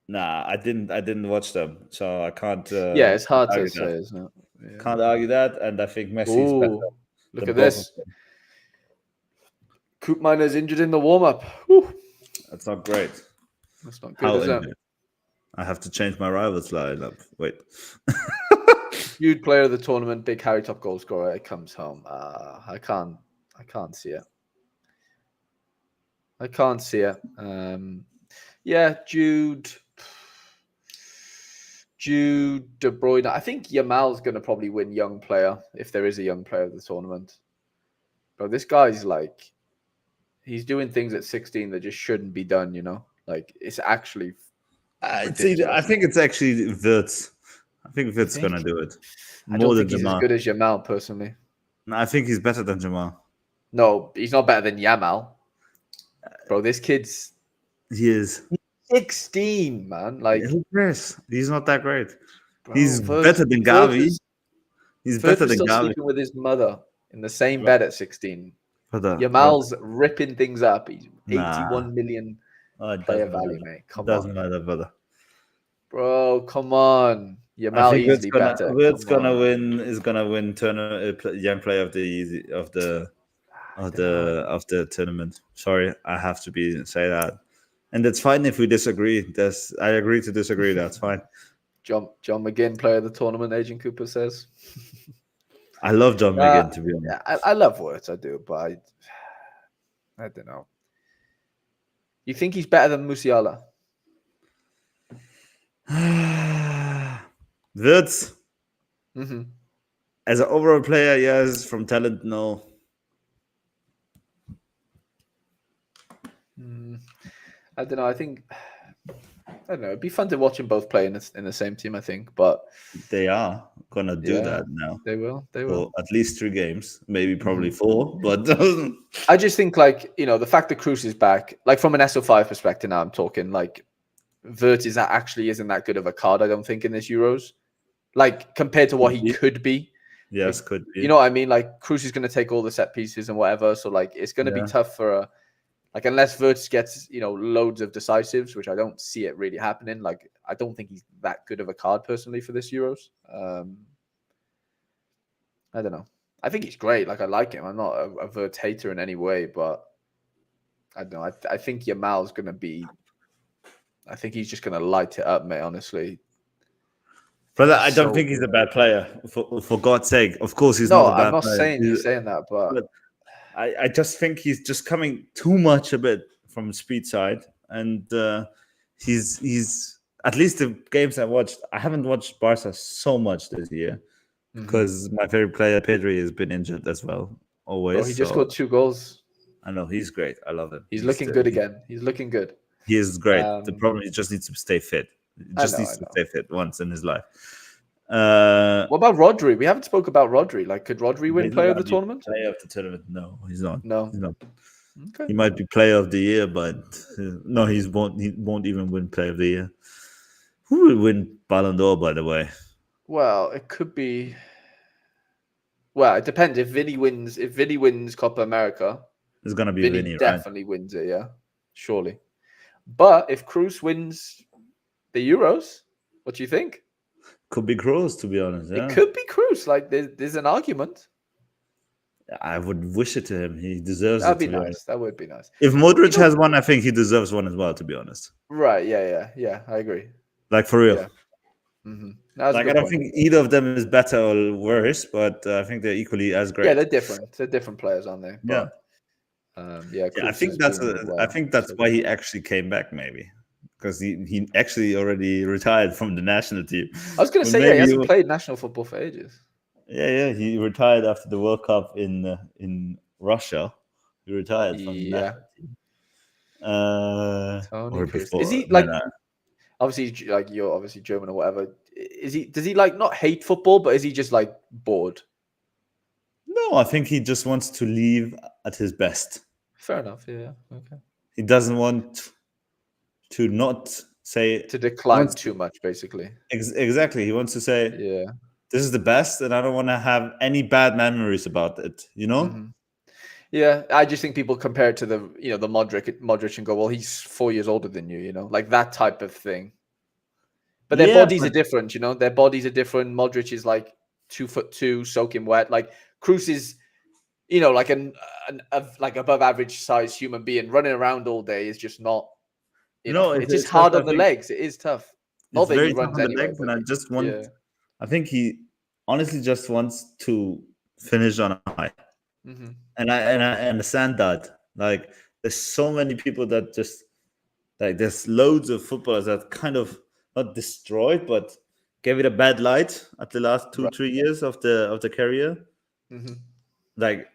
Nah, I didn't watch them, so I can't. Yeah, it's hard to argue say, that. isn't it? Yeah. Can't argue that, and I think Messi is better Ooh, look than at both this. of them. Coop Miner's injured in the warm-up. That's not great. That's not good, How is it? injured? I have to change my rivals lineup. Wait. Huge player of the tournament, big Harry top goal scorer. It comes home. I can't see it. I can't see it. Yeah, Jude, De Bruyne. I think Yamal's going to probably win young player if there is a young player of the tournament. But this guy's like, he's doing things at 16 that just shouldn't be done. You know, like it's actually. I think it's actually Wirtz. I think Wirtz gonna do it. I don't think he's as good as Yamal personally. No, I think he's better than Jamal. No, he's not better than Yamal. Bro, this kid's He is 16, man. Like, who cares? He's not that great. bro, He's better than Gavi. He's better than still Gavi. sleeping with his mother in the same bed at 16. Brother, Yamal's ripping things up. He's 81 Nah. million It player doesn't value, matter. mate. Come Doesn't on, matter, brother. bro. Come on. I Yamal think easily better. Wirtz Come gonna on. win. Is gonna win young player of the tournament. Sorry, I have to say that, and that's fine if we disagree. I agree to disagree. That's fine. John McGinn, player of the tournament. Agent Cooper says. I love John McGinn, to be honest. Yeah, I love Wirtz. I do, but I don't know. You think he's better than Musiala? Wirtz, Mm-hmm. as an overall player, yes. From talent, no. I don't know. I don't know. It'd be fun to watch them both play in the same team, I think. But they are gonna do that now. They will. For at least 3 games, maybe probably 4. But I just think, like, you know, the fact that Kroos is back, like from an SO5 perspective, now I'm talking like Wirtz isn't that good of a card. I don't think in this Euros, like compared to what he could be. Yes, could be. You know what I mean? Like Kroos is going to take all the set pieces and whatever. So like it's going to be tough for unless Wirtz gets, you know, loads of decisives, which I don't see it really happening. Like I don't think he's that good of a card personally for this Euros. I don't know. I think he's great. Like I like him. I'm not a Wirtz hater in any way, but I don't know. I think Yamal's going to be. I think he's just going to light it up, mate. Honestly. Brother, I don't think he's a bad player. For God's sake, of course he's not a bad player. I'm not saying you're saying that, but I just think he's just coming too much a bit from the speed side, and he's at least the games I watched. I haven't watched Barca so much this year because my favorite player Pedri has been injured as well. Always. Oh, he just got 2 goals. I know he's great. I love him. He's looking good again. He's looking good. He is great. The problem is he just needs to stay fit. He just needs to stay fit once in his life. What about Rodri? We haven't spoke about Rodri. Like, could Rodri win player of the tournament? Player of the tournament? No, he's not. No, he's not. Okay. He might be player of the year, but no, he won't even win player of the year. Who will win Ballon d'Or, by the way? Well, it could be. Well, it depends. If Vinny wins Copa America, it's gonna be Vinny, right? Definitely wins it. Yeah, surely. But if Kroos wins the Euros, what do you think? Could be Kroos, to be honest. Yeah. It could be Kroos. Like there's an argument. I would wish it to him. He deserves That'd it. Be nice. That would be nice. If Modric has one, I think he deserves one as well. To be honest. Right. Yeah. I agree. Like for real. Yeah. Like I don't think either of them is better or worse, but I think they're equally as great. Yeah, they're different. They're different players, aren't they? But, I think that's why he actually came back, maybe. Because he actually already retired from the national team. I was going to say, he hasn't played national football for ages. Yeah, he retired after the World Cup in Russia, He retired from the Yeah, national team. Tony Or Kroos. Is before. he No, like no. obviously like you're obviously German or whatever? Is he? Does he like not hate football, but is he just like bored? No, I think he just wants to leave at his best. Fair enough. Yeah. Okay. He doesn't want to not say. To He decline wants to, too much, basically. exactly. He wants to say, Yeah. "This is the best, and I don't want to have any bad memories about it." You know? Hmm. Yeah, I just think people compare it to the Modric and go, well, he's 4 years older than you, like that type of thing. But their Yeah, bodies but are different, Their bodies are different. Modric is like 2'2", soaking wet. Like Cruz is, like like above average size human being running around all day is just not, no, it's just it's just hard I on the think legs. It is tough. it's Not that he very tough runs on the anyway, legs, but and I just want. yeah. I think he honestly just wants to finish on a high, Hmm. and I understand that. Like, there's so many people that just like there's loads of footballers that kind of not destroyed, but gave it a bad light at the last two, Right. 3 years of the career. Hmm. Like,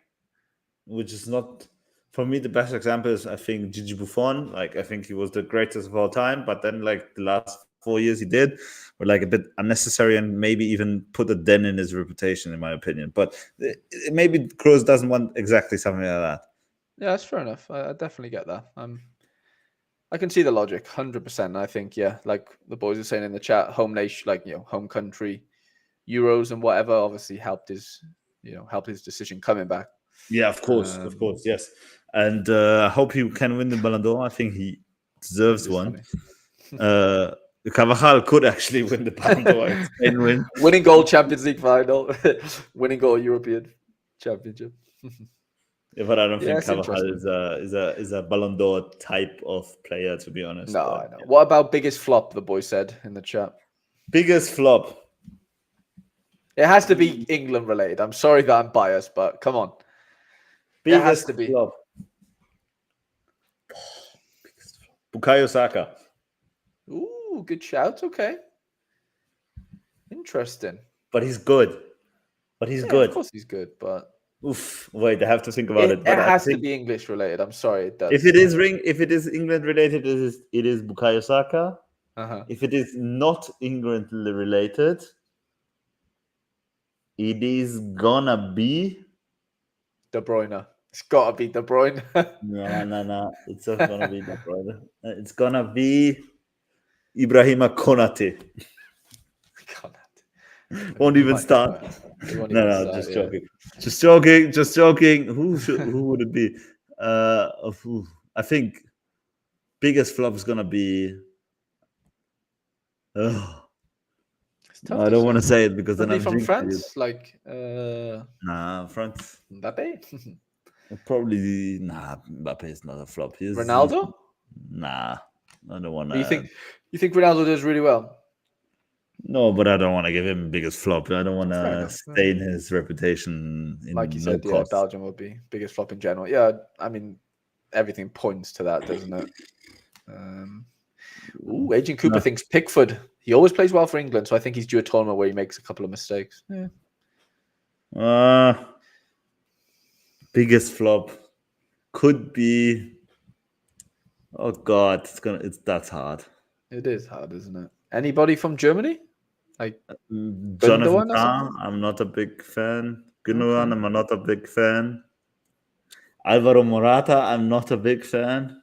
which is not for me the best example is I think Gigi Buffon. Like, I think he was the greatest of all time, but then like the last 4 years he did were like a bit unnecessary and maybe even put a dent in his reputation, in my opinion. But maybe Kroos doesn't want exactly something like that. Yeah, that's fair enough. I definitely get that. I can see the logic, 100%. I think, yeah, like the boys are saying in the chat, home nation, like home country, Euros and whatever, obviously helped his decision coming back. Yeah, of course, yes. And I hope he can win the Ballon d'Or. I think he deserves It's one. funny. Carvajal could actually win the Ballon d'Or if Spain win. Winning goal Champions League final, winning goal European Championship. Yeah, but I don't Yeah, think it's Carvajal interesting. is a Ballon d'Or type of player, to be honest. No, But I know. What about biggest flop? The boy said in the chat. biggest flop. It has to be England related. I'm sorry that I'm biased, but come on, it has Biggest to be. flop. Bukayo Saka. Ooh, good shout. Okay, interesting. But he's good. But he's Yeah, of good. course he's good, but Oof. Wait, I have to think about it it. But I has to think be English related. I'm sorry, it if does. it is England related, it is Bukayo Saka. Uh-huh. If it is not England related, it is gonna be De Bruyne. It's got to be De Bruyne. no. It's not gonna be that, brother. It's gonna be Ibrahima Konate. God, Won't he even might get start. there. He won't even No, start. just Yeah. joking. Just joking. Who would it be? I think biggest flop is gonna be. It's tough I to don't want to say. say it because then Somebody I'm from jinxing it. France, like Nah, France. Mbappe, Probably Mbappe is not a flop. He's Ronaldo. nah. I don't want You to. think Ronaldo does really well? No, but I don't want to give him biggest flop. I don't want Fair to enough. stain his reputation Like you in no said, yeah, cost. Belgium would be biggest flop in general. Yeah, I mean, everything points to that, doesn't it? Agent Cooper No. thinks Pickford. He always plays well for England, so I think he's due a tournament where he makes a couple of mistakes. Yeah. Biggest flop could be. Oh God, that's hard. It is hard, isn't it? Anybody from Germany? Like Jonathan Gundogan or Tah, something? I'm not a big fan. Gundogan, Okay. I'm not a big fan. Alvaro Morata, I'm not a big fan.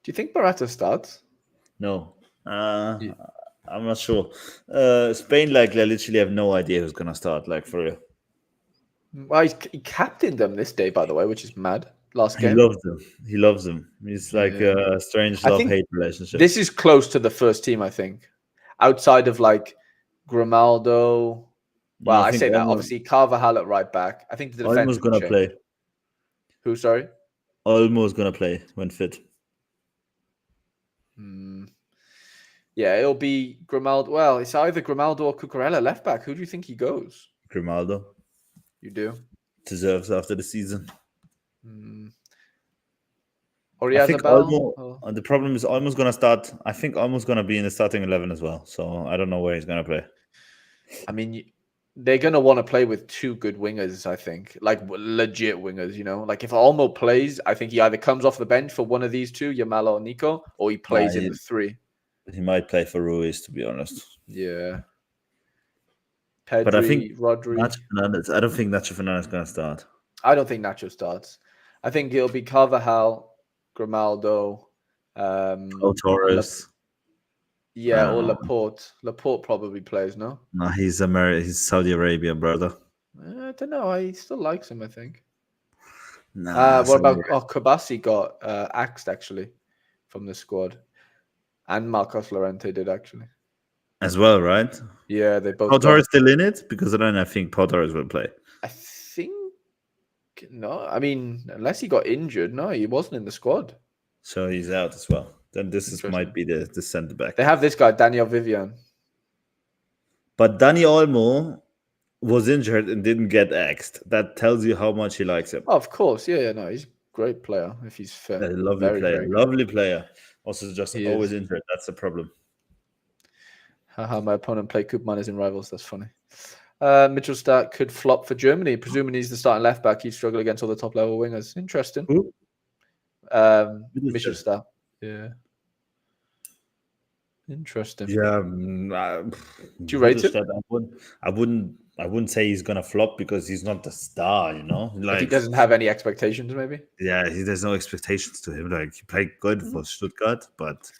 Do you think Morata starts? No, Yeah. I'm not sure. Spain, like, they literally have no idea who's gonna start. Like, for real. Well, he captained them this day, by the way, which is mad. Last He game. loves them. He loves them. He's like Yeah. a strange I think love-hate relationship. this is close to the first team, I think. Outside of like Grimaldo. Well, I I think say that. Obviously, Carvajal at right back. I think the defense Olmo's could gonna change. play. Who, sorry? Olmo's gonna play when fit. Yeah, it'll be Grimaldo. Well, it's either Grimaldo or Cucurella left back. Who do you think he goes? Grimaldo You do? deserves after the season. I think Oyarzabal? Olmo. The problem is Olmo's gonna start. I think Olmo's gonna be in the starting 11 as well. So I don't know where he's gonna play. I mean, they're going to want to play with two good wingers, I think, like legit wingers, you know? Like if Olmo plays, I think he either comes off the bench for one of these two, Yamal or Nico, or he plays in the three. He might play for Ruiz, to be honest. Yeah. But I think Rodri. Nacho Fernandez, I don't think Nacho Fernandez is going to start. I don't think Nacho starts. I think it'll be Carvajal, Grimaldo, Torres. Or Laporte. Laporte probably plays, no? No, he's Saudi Arabia, brother. I don't know. He still likes him, I think. Nah. What about Kabasi got axed actually from the squad, and Marcos Llorente did actually as well, right? Yeah, they both. Pau Torres still in it because then I think Pau Torres will play. I think no. I mean, unless he got injured, no, he wasn't in the squad. So he's out as well. Then might be the centre back. They have this guy Daniel Vivian, but Dani Olmo was injured and didn't get axed. That tells you how much he likes him. Oh, of course, yeah, no, he's a great player if he's fit. A lovely player. Also, just always injured. That's the problem. Haha, my opponent played Koopman in Rivals. That's funny. Mitchell Stark could flop for Germany, presuming he's the starting left back. He'd struggle against all the top level wingers. Interesting. Who? Mitchell Stark. Yeah. Interesting. Yeah. Do you rate it? I wouldn't say he's gonna flop because he's not the star, you know. Like he doesn't have any expectations, maybe. Yeah, there's no expectations to him. Like he played good for Stuttgart, but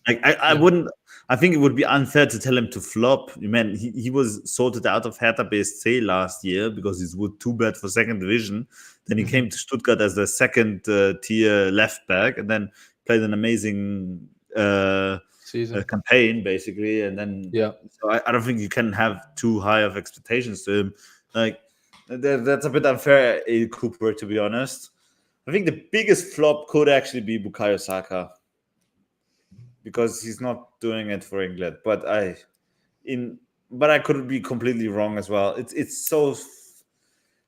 I wouldn't. I think it would be unfair to tell him to flop. You mean he was sorted out of Hertha BSC last year because he's too bad for second division. Then he came to Stuttgart as the second tier left back, and then played an amazing season campaign basically. And then so I don't think you can have too high of expectations to him. Like that's a bit unfair, Cooper, to be honest. I think the biggest flop could actually be Bukayo Saka, because he's not doing it for England. But I could be completely wrong as well. It's so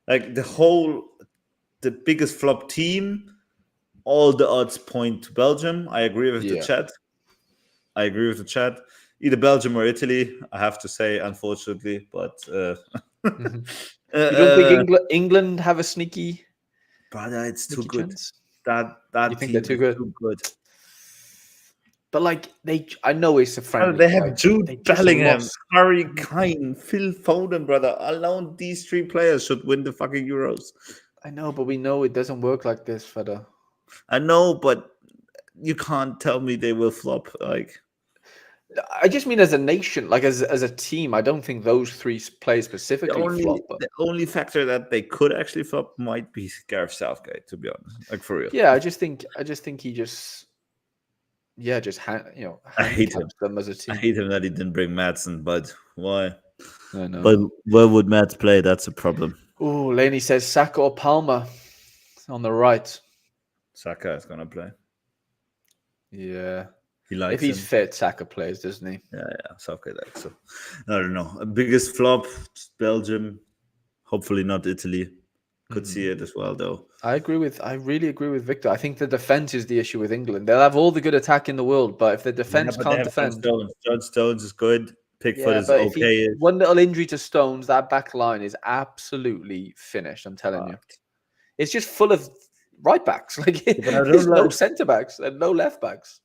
like the biggest flop team. All the odds point to Belgium. I agree with the chat. Either Belgium or Italy, I have to say, unfortunately. But you don't think England have a sneaky? Brother, it's too good. Chance? That you think they're too good? Too good. But like I know it's a friendly. They have Jude Bellingham, Harry Kane, Phil Foden, brother. Alone, these three players should win the fucking Euros. I know, but we know it doesn't work like this, Feder. I know, but you can't tell me they will flop. Like, I just mean as a nation, like as a team. I don't think those three players specifically flop. But the only factor that they could actually flop might be Gareth Southgate, to be honest. Like for real. Yeah, I just think he just. Yeah, I hate him. Them as a team. I hate him that he didn't bring Madsen, but why? I know. But where would Mads play? That's a problem. Oh, Laney says Saka or Palmer on the right. Saka is gonna play. Yeah, he likes. If he's fit, Saka plays, doesn't he? Yeah, Southgate likes. So I don't know. Biggest flop, Belgium. Hopefully not Italy. Could see it as well, though. I really agree with Victor. I think the defense is the issue with England. They'll have all the good attack in the world, but if the defense can't defend, John Stones is good. Pickford is okay. One little injury to Stones, that back line is absolutely finished. I'm telling you, it's just full of right backs. Like there's no centre backs and no left backs.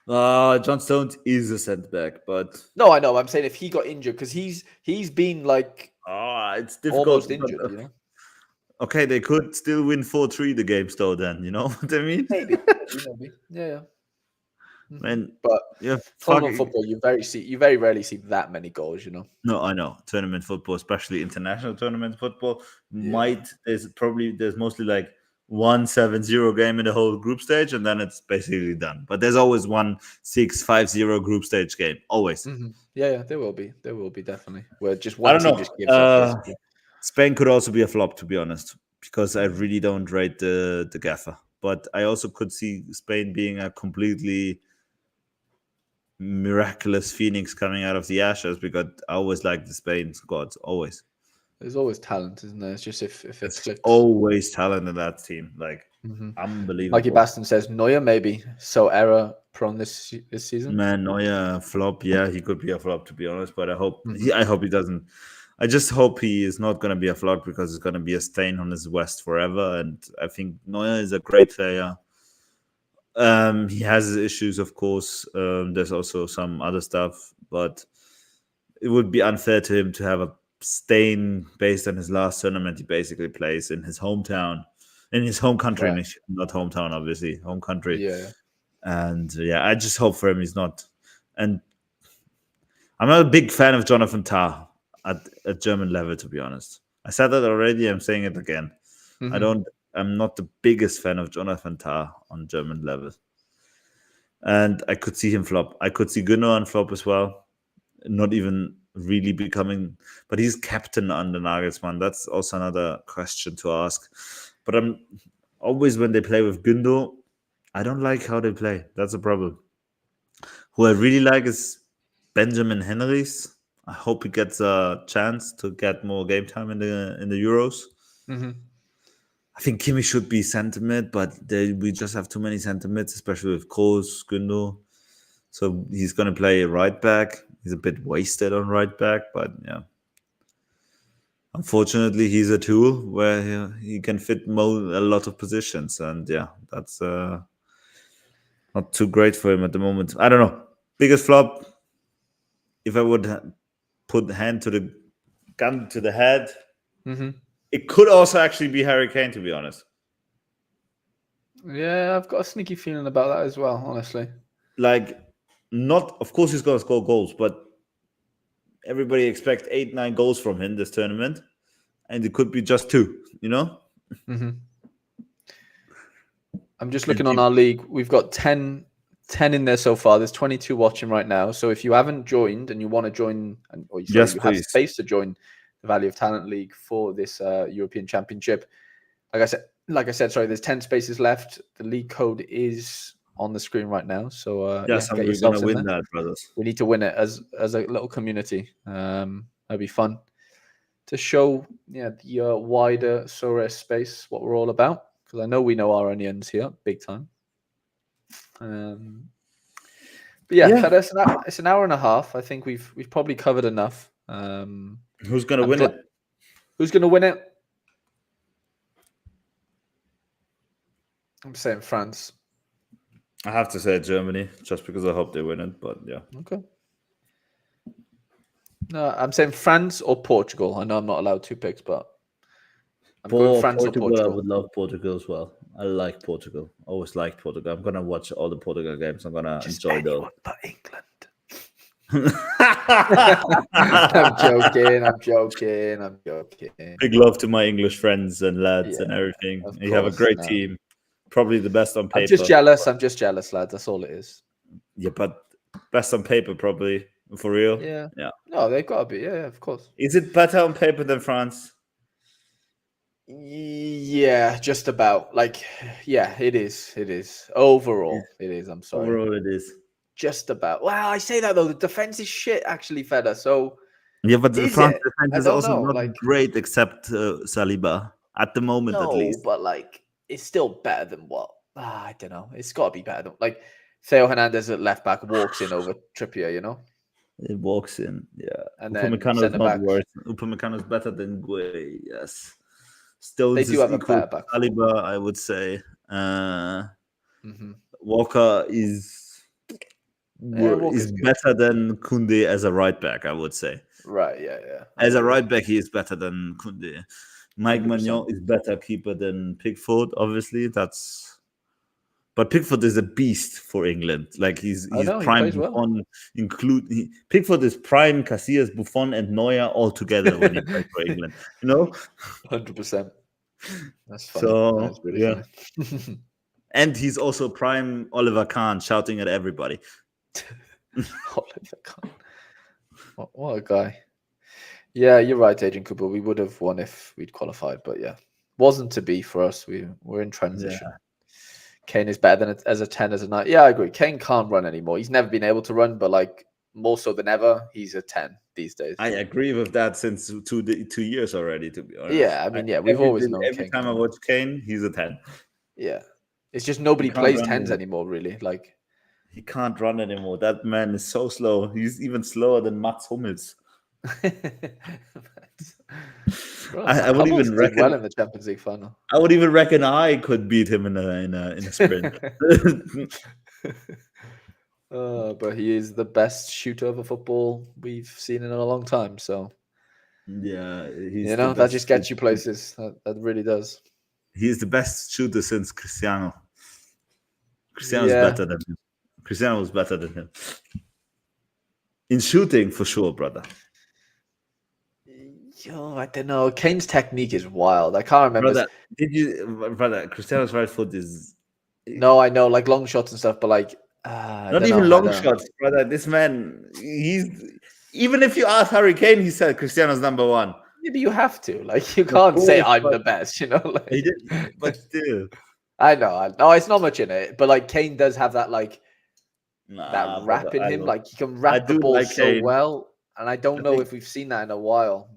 John Stones is a centre back, but no, I know. I'm saying if he got injured, because he's been like it's difficult. Almost injured, you know. Okay, they could still win 4-3 the games, though. Then you know what I mean? Maybe. Yeah. Man, but tournament football, you very rarely see that many goals. You know. No, I know. Tournament football, especially international tournament football, there's mostly like 1-7-0 game in the whole group stage, and then it's basically done. But there's always 1-6-5-0 group stage game. Always. Mm-hmm. Yeah, there will be. There will be definitely. Where just one team just gives up. Spain could also be a flop, to be honest, because I really don't rate the gaffer. But I also could see Spain being a completely miraculous phoenix coming out of the ashes, because I always like the Spain squads, always. There's always talent, isn't there? It's just if it clicks. Always talent in that team, like unbelievable. Mikey Baston says Neuer maybe so error prone this season. Man, Neuer flop, yeah, he could be a flop, to be honest. But I hope he doesn't. I just hope he is not going to be a flop because it's going to be a stain on his West forever. And I think Neuer is a great player. He has his issues, of course. There's also some other stuff, but it would be unfair to him to have a stain based on his last tournament he basically plays in his hometown, in his home country, Right. not hometown, obviously, home country. Yeah. And yeah, I just hope for him he's not. And I'm not a big fan of Jonathan Tah at a German level, to be honest. I said that already. I'm saying it again. Mhm. I'm not the biggest fan of Jonathan Tah on German level. And I could see him flop. I could see Gundogan flop as well. Not even really becoming, but he's captain under Nagelsmann. That's also another question to ask. But I'm always, when they play with Gündo, I don't like how they play. That's a problem. Who I really like is Benjamin Henrys. I hope he gets a chance to get more game time in the Euros. Mhm. I think Kimi should be centre mid, but we just have too many centre mids, especially with Kroos, Gündo. So he's going to play right back. He's a bit wasted on right back, but yeah. Unfortunately, he's a tool where he can fit a lot of positions, and yeah, that's not too great for him at the moment. I don't know. Biggest flop, if I would put the hand to the gun to the head, Mhm. it could also actually be Harry Kane, to be honest. Yeah, I've got a sneaky feeling about that as well, honestly. Like, not, of course, he's going to score goals, but everybody expects 8-9 goals from him this tournament, and it could be just 2, you know? Mhm. I'm just And looking on our league. We've got 10 in there so far. There's 22 watching right now. So if you haven't joined and you want to join, or sorry, yes, you have please. space to join the Value of Talent League for this European Championship, like I said, sorry, there's 10 spaces left. The league code is on the screen right now. So Yes, get and we're going to yourselves in win there. that, brothers. We need to win it as a little community. That'd be fun to show the wider Sores space what we're all about, because I know we know our onions here big time. But yeah, Yeah. Fed, it's an hour and a half. I think we've probably covered enough. Who's going to win it? Who's going to win it? I'm saying France. I have to say Germany, just because I hope they win it, but yeah. Okay. No, I'm saying France or Portugal. I know I'm not allowed 2 picks, but I'm going France or Portugal, I Portugal. would love Portugal as well. I like Portugal. Always liked Portugal. I'm going to watch all the Portugal games. I'm going to enjoy those. But England. I'm joking. Big love to my English friends and lads Yeah, and everything. of You have a course. great No. team. Probably the best on I'm paper. just jealous. Lads. That's all it is. Yeah, but best on paper, probably. For real. Yeah. Yeah. No, they've got to be. Yeah, of course. Is it better on paper than France? Yeah, just about. Like, yeah, it is. It is. Overall, it is. I'm sorry. Overall, it is. Just about. Well, I say that though. The defense is shit, actually, Feder. So Yeah, but the is France it? defense I is don't also know. not Like, great except Saliba at the moment, at no, least. but like, it's still better than what? I don't know. It's got to be better than like Theo Hernandez at left back walks in over Trippier. You know, It walks in, yeah. and then Upamecano is centre not backs. worse. Upamecano is better than Gueye, yes. Stones They do is have a equal better to back four. Saliba, I would say. Mm-hmm. Walker is Walker's good. better than Kunde as a right back, I would say. Right, yeah. As a right back, he is better than Kunde. Mike 100%. Magnon is better keeper than Pickford, obviously. But Pickford is a beast for England. Like he's I know, he prime plays well. Buffon. Pickford is prime Casillas, Buffon, and Neuer all together when he plays for England. You know, 100%. That's funny. so That's really yeah. funny. And he's also prime Oliver Kahn, shouting at everybody. Oliver Kahn. What a guy. Yeah, you're right, Adrian Cooper. We would have won if we'd qualified, but yeah, wasn't to be for us. We're in transition. Yeah. Kane is better than as a 10, as a 9. Yeah, I agree. Kane can't run anymore. He's never been able to run, but like more so than ever, he's a 10 these days. I agree with that since 2 years already, to be honest. Yeah, I mean, we've always known every Kane. time I watch Kane, he's a 10. Yeah. It's just nobody plays 10s anymore, really. He can't run anymore. That man is so slow. He's even slower than Mats Hummels. Bro, I would Hummels even did well reckon. in the Champions League final. I would even reckon I could beat him in a sprint. But he is the best shooter of a football we've seen in a long time. So Yeah, you know that just gets you places. That really does. He's the best shooter since Cristiano. Cristiano's Yeah. better than him. Cristiano was better than him in shooting for sure, brother. Yo, I don't know. Kane's technique is wild. I can't remember. Brother? Cristiano's right foot is No, I know, like long shots and stuff, but like I not don't know. even I long don't know. shots, brother. This man, even if you ask Harry Kane, he said Cristiano's number one. Maybe you have to. Like you can't say I'm the best, you know. Like He did, but still. I know. No, it's not much in it, but like Kane does have that like that Nah, rap brother, in I him. love. Like he can I rap the do ball like so Kane. well, and I don't I know think. if we've seen that in a while.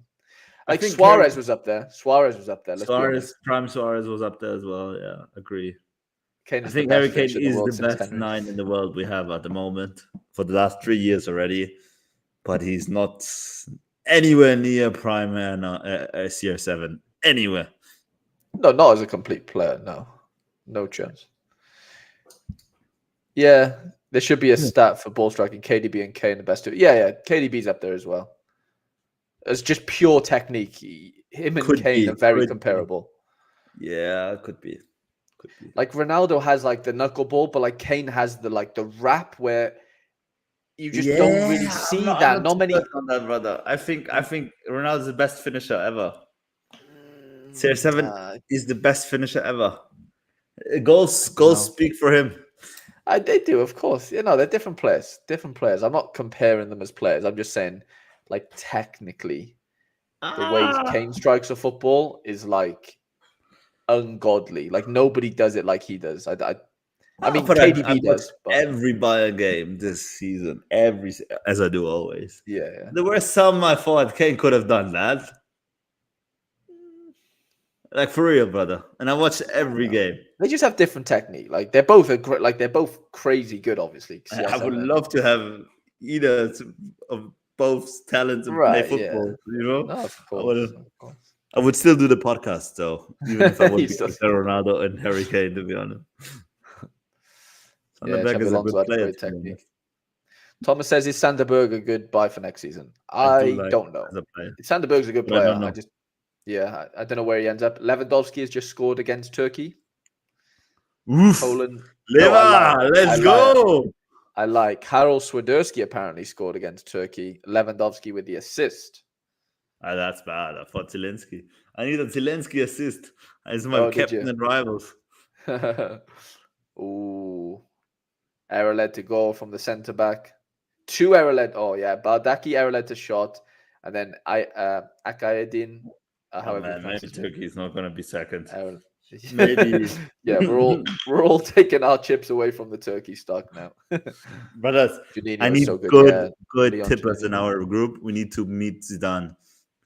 I Like think Suarez was up there. Suarez was up there. Let's be honest. Prime Suarez was up there as well. Yeah, agree. Kane I is the think Harry best Kane finisher in the is world the since best Henry. 9 in the world we have at the moment for the last 3 years already, but he's not anywhere near prime man CR7 anywhere. No, not as a complete player. No chance. Yeah, there should be a stat for ball striking. KDB and Kane the best two. Yeah. KDB's up there as well. It's just pure technique. Him and Kane are very comparable. Yeah, could be. Like Ronaldo has like the knuckleball, but like Kane has the rap where you just don't really see that. Not many on that, brother. I think Ronaldo's the best finisher ever. CR7 is the best finisher ever. Goals speak for him. They do, of course. You know, they're different players. Different players. I'm not comparing them as players. I'm just saying, like, technically, the way Kane strikes a football is like ungodly. Like nobody does it like he does. I mean, KDB does. But every Bayern game this season, as I do always. Yeah. There were some I thought Kane could have done that. Like for real, brother. And I watched every game. They just have different technique. Like they're both they're both crazy good. Obviously, I would love to have either of both talents and play football. Yeah. You know, no, of course. I would still do the podcast though, even if I would be Ronaldo and Harry Kane. To be honest, Xabi is a good Alonso player. Great technique. Thomas says, "Is Sanderberg a good buy for next season?" I don't know. Sanderberg's a good player. I don't know where he ends up. Lewandowski has just scored against Turkey. Oof. Poland. Let's go. I like Karol Swiderski apparently scored against Turkey. Lewandowski with the assist. That's bad. I thought Zelensky. I need a Zelensky assist. He's my captain and rivals. Ooh. Error led to goal from the centre back. 2 error led. Oh yeah, Bardaki error led to shot, and then Akayedin. Maybe Turkey is not going to be second. Maybe. Yeah, we're all taking our chips away from the Turkey stock now. Brothers, I need so good tippers in our group. We need to meet Zidane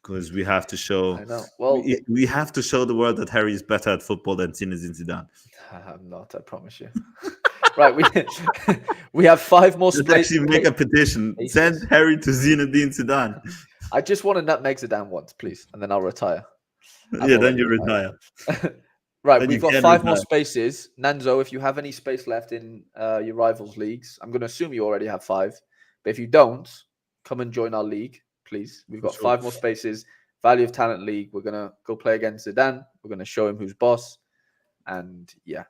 because we have to show. I know. Well, we have to show the world that Harry is better at football than Zinedine Zidane. I'm not. I promise you. Right, we have 5 more spaces. Actually, make a petition. Send Harry to Zinedine Zidane. I just want to nutmeg Zidane once, please, and then I'll retire. Then you retire. Right, we've got 5 more spaces. Nanzo, if you have any space left in your rivals leagues, I'm going to assume you already have 5. But if you don't, come and join our league, please. We've got 5 more spaces. Value of Talent League. We're going to go play against Zidane. We're going to show him who's boss. And yeah.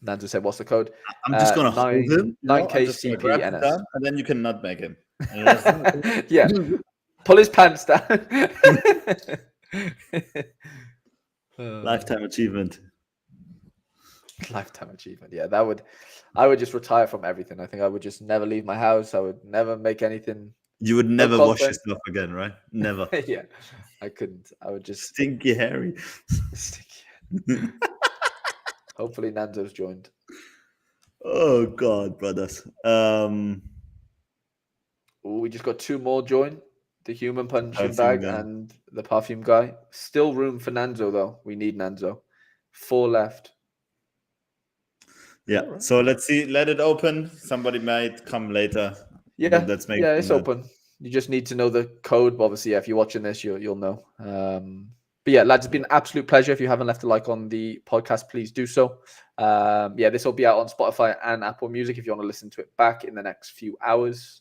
Nanzo said, what's the code? I'm just going to hold him. 9K CPNS. And then you can nutmeg him. Yeah. Pull his pants down. Lifetime achievement. Lifetime achievement. Yeah, I would just retire from everything. I think I would just never leave my house. I would never make anything. You would never wash yourself again, right? Never. Yeah, I couldn't. I would just stinky Harry. Hopefully Nando's joined. Oh God, brothers. We just got 2 more join. The human punching bag and the perfume guy. Still room for Nanzo though. We need Nanzo. 4 left. Yeah. Right. So let's see. Let it open. Somebody might come later. Yeah. Let's make. Yeah, it's open. You just need to know the code. But obviously, yeah, if you're watching this, you'll know. But yeah, lads, it's been an absolute pleasure. If you haven't left a like on the podcast, please do so. Yeah, this will be out on Spotify and Apple Music if you want to listen to it back in the next few hours.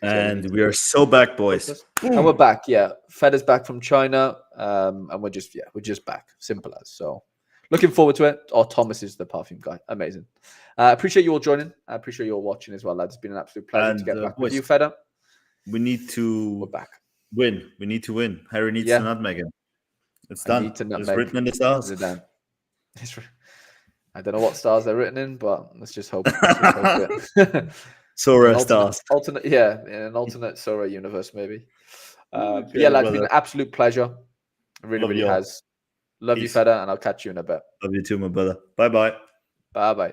And we are so back, boys. And we're back. Yeah, Fed is back from China, and we're just back. Simple as. So, looking forward to it. Oh, Thomas is the perfume guy. Amazing. I appreciate you all joining. I appreciate you all watching as well, lads. It's been an absolute pleasure to get back with you, Feder. We need to We're back. win. We need to win. Harry needs to nutmeg him. It's done. It's written in the stars. I don't know what stars they're written in, but let's just hope. Sora stars. In an alternate Sora universe, maybe. Yeah, lads, it's been an absolute pleasure. It really has. Love you, Feder, and I'll catch you in a bit. Love you too, my brother. Bye-bye. Bye-bye.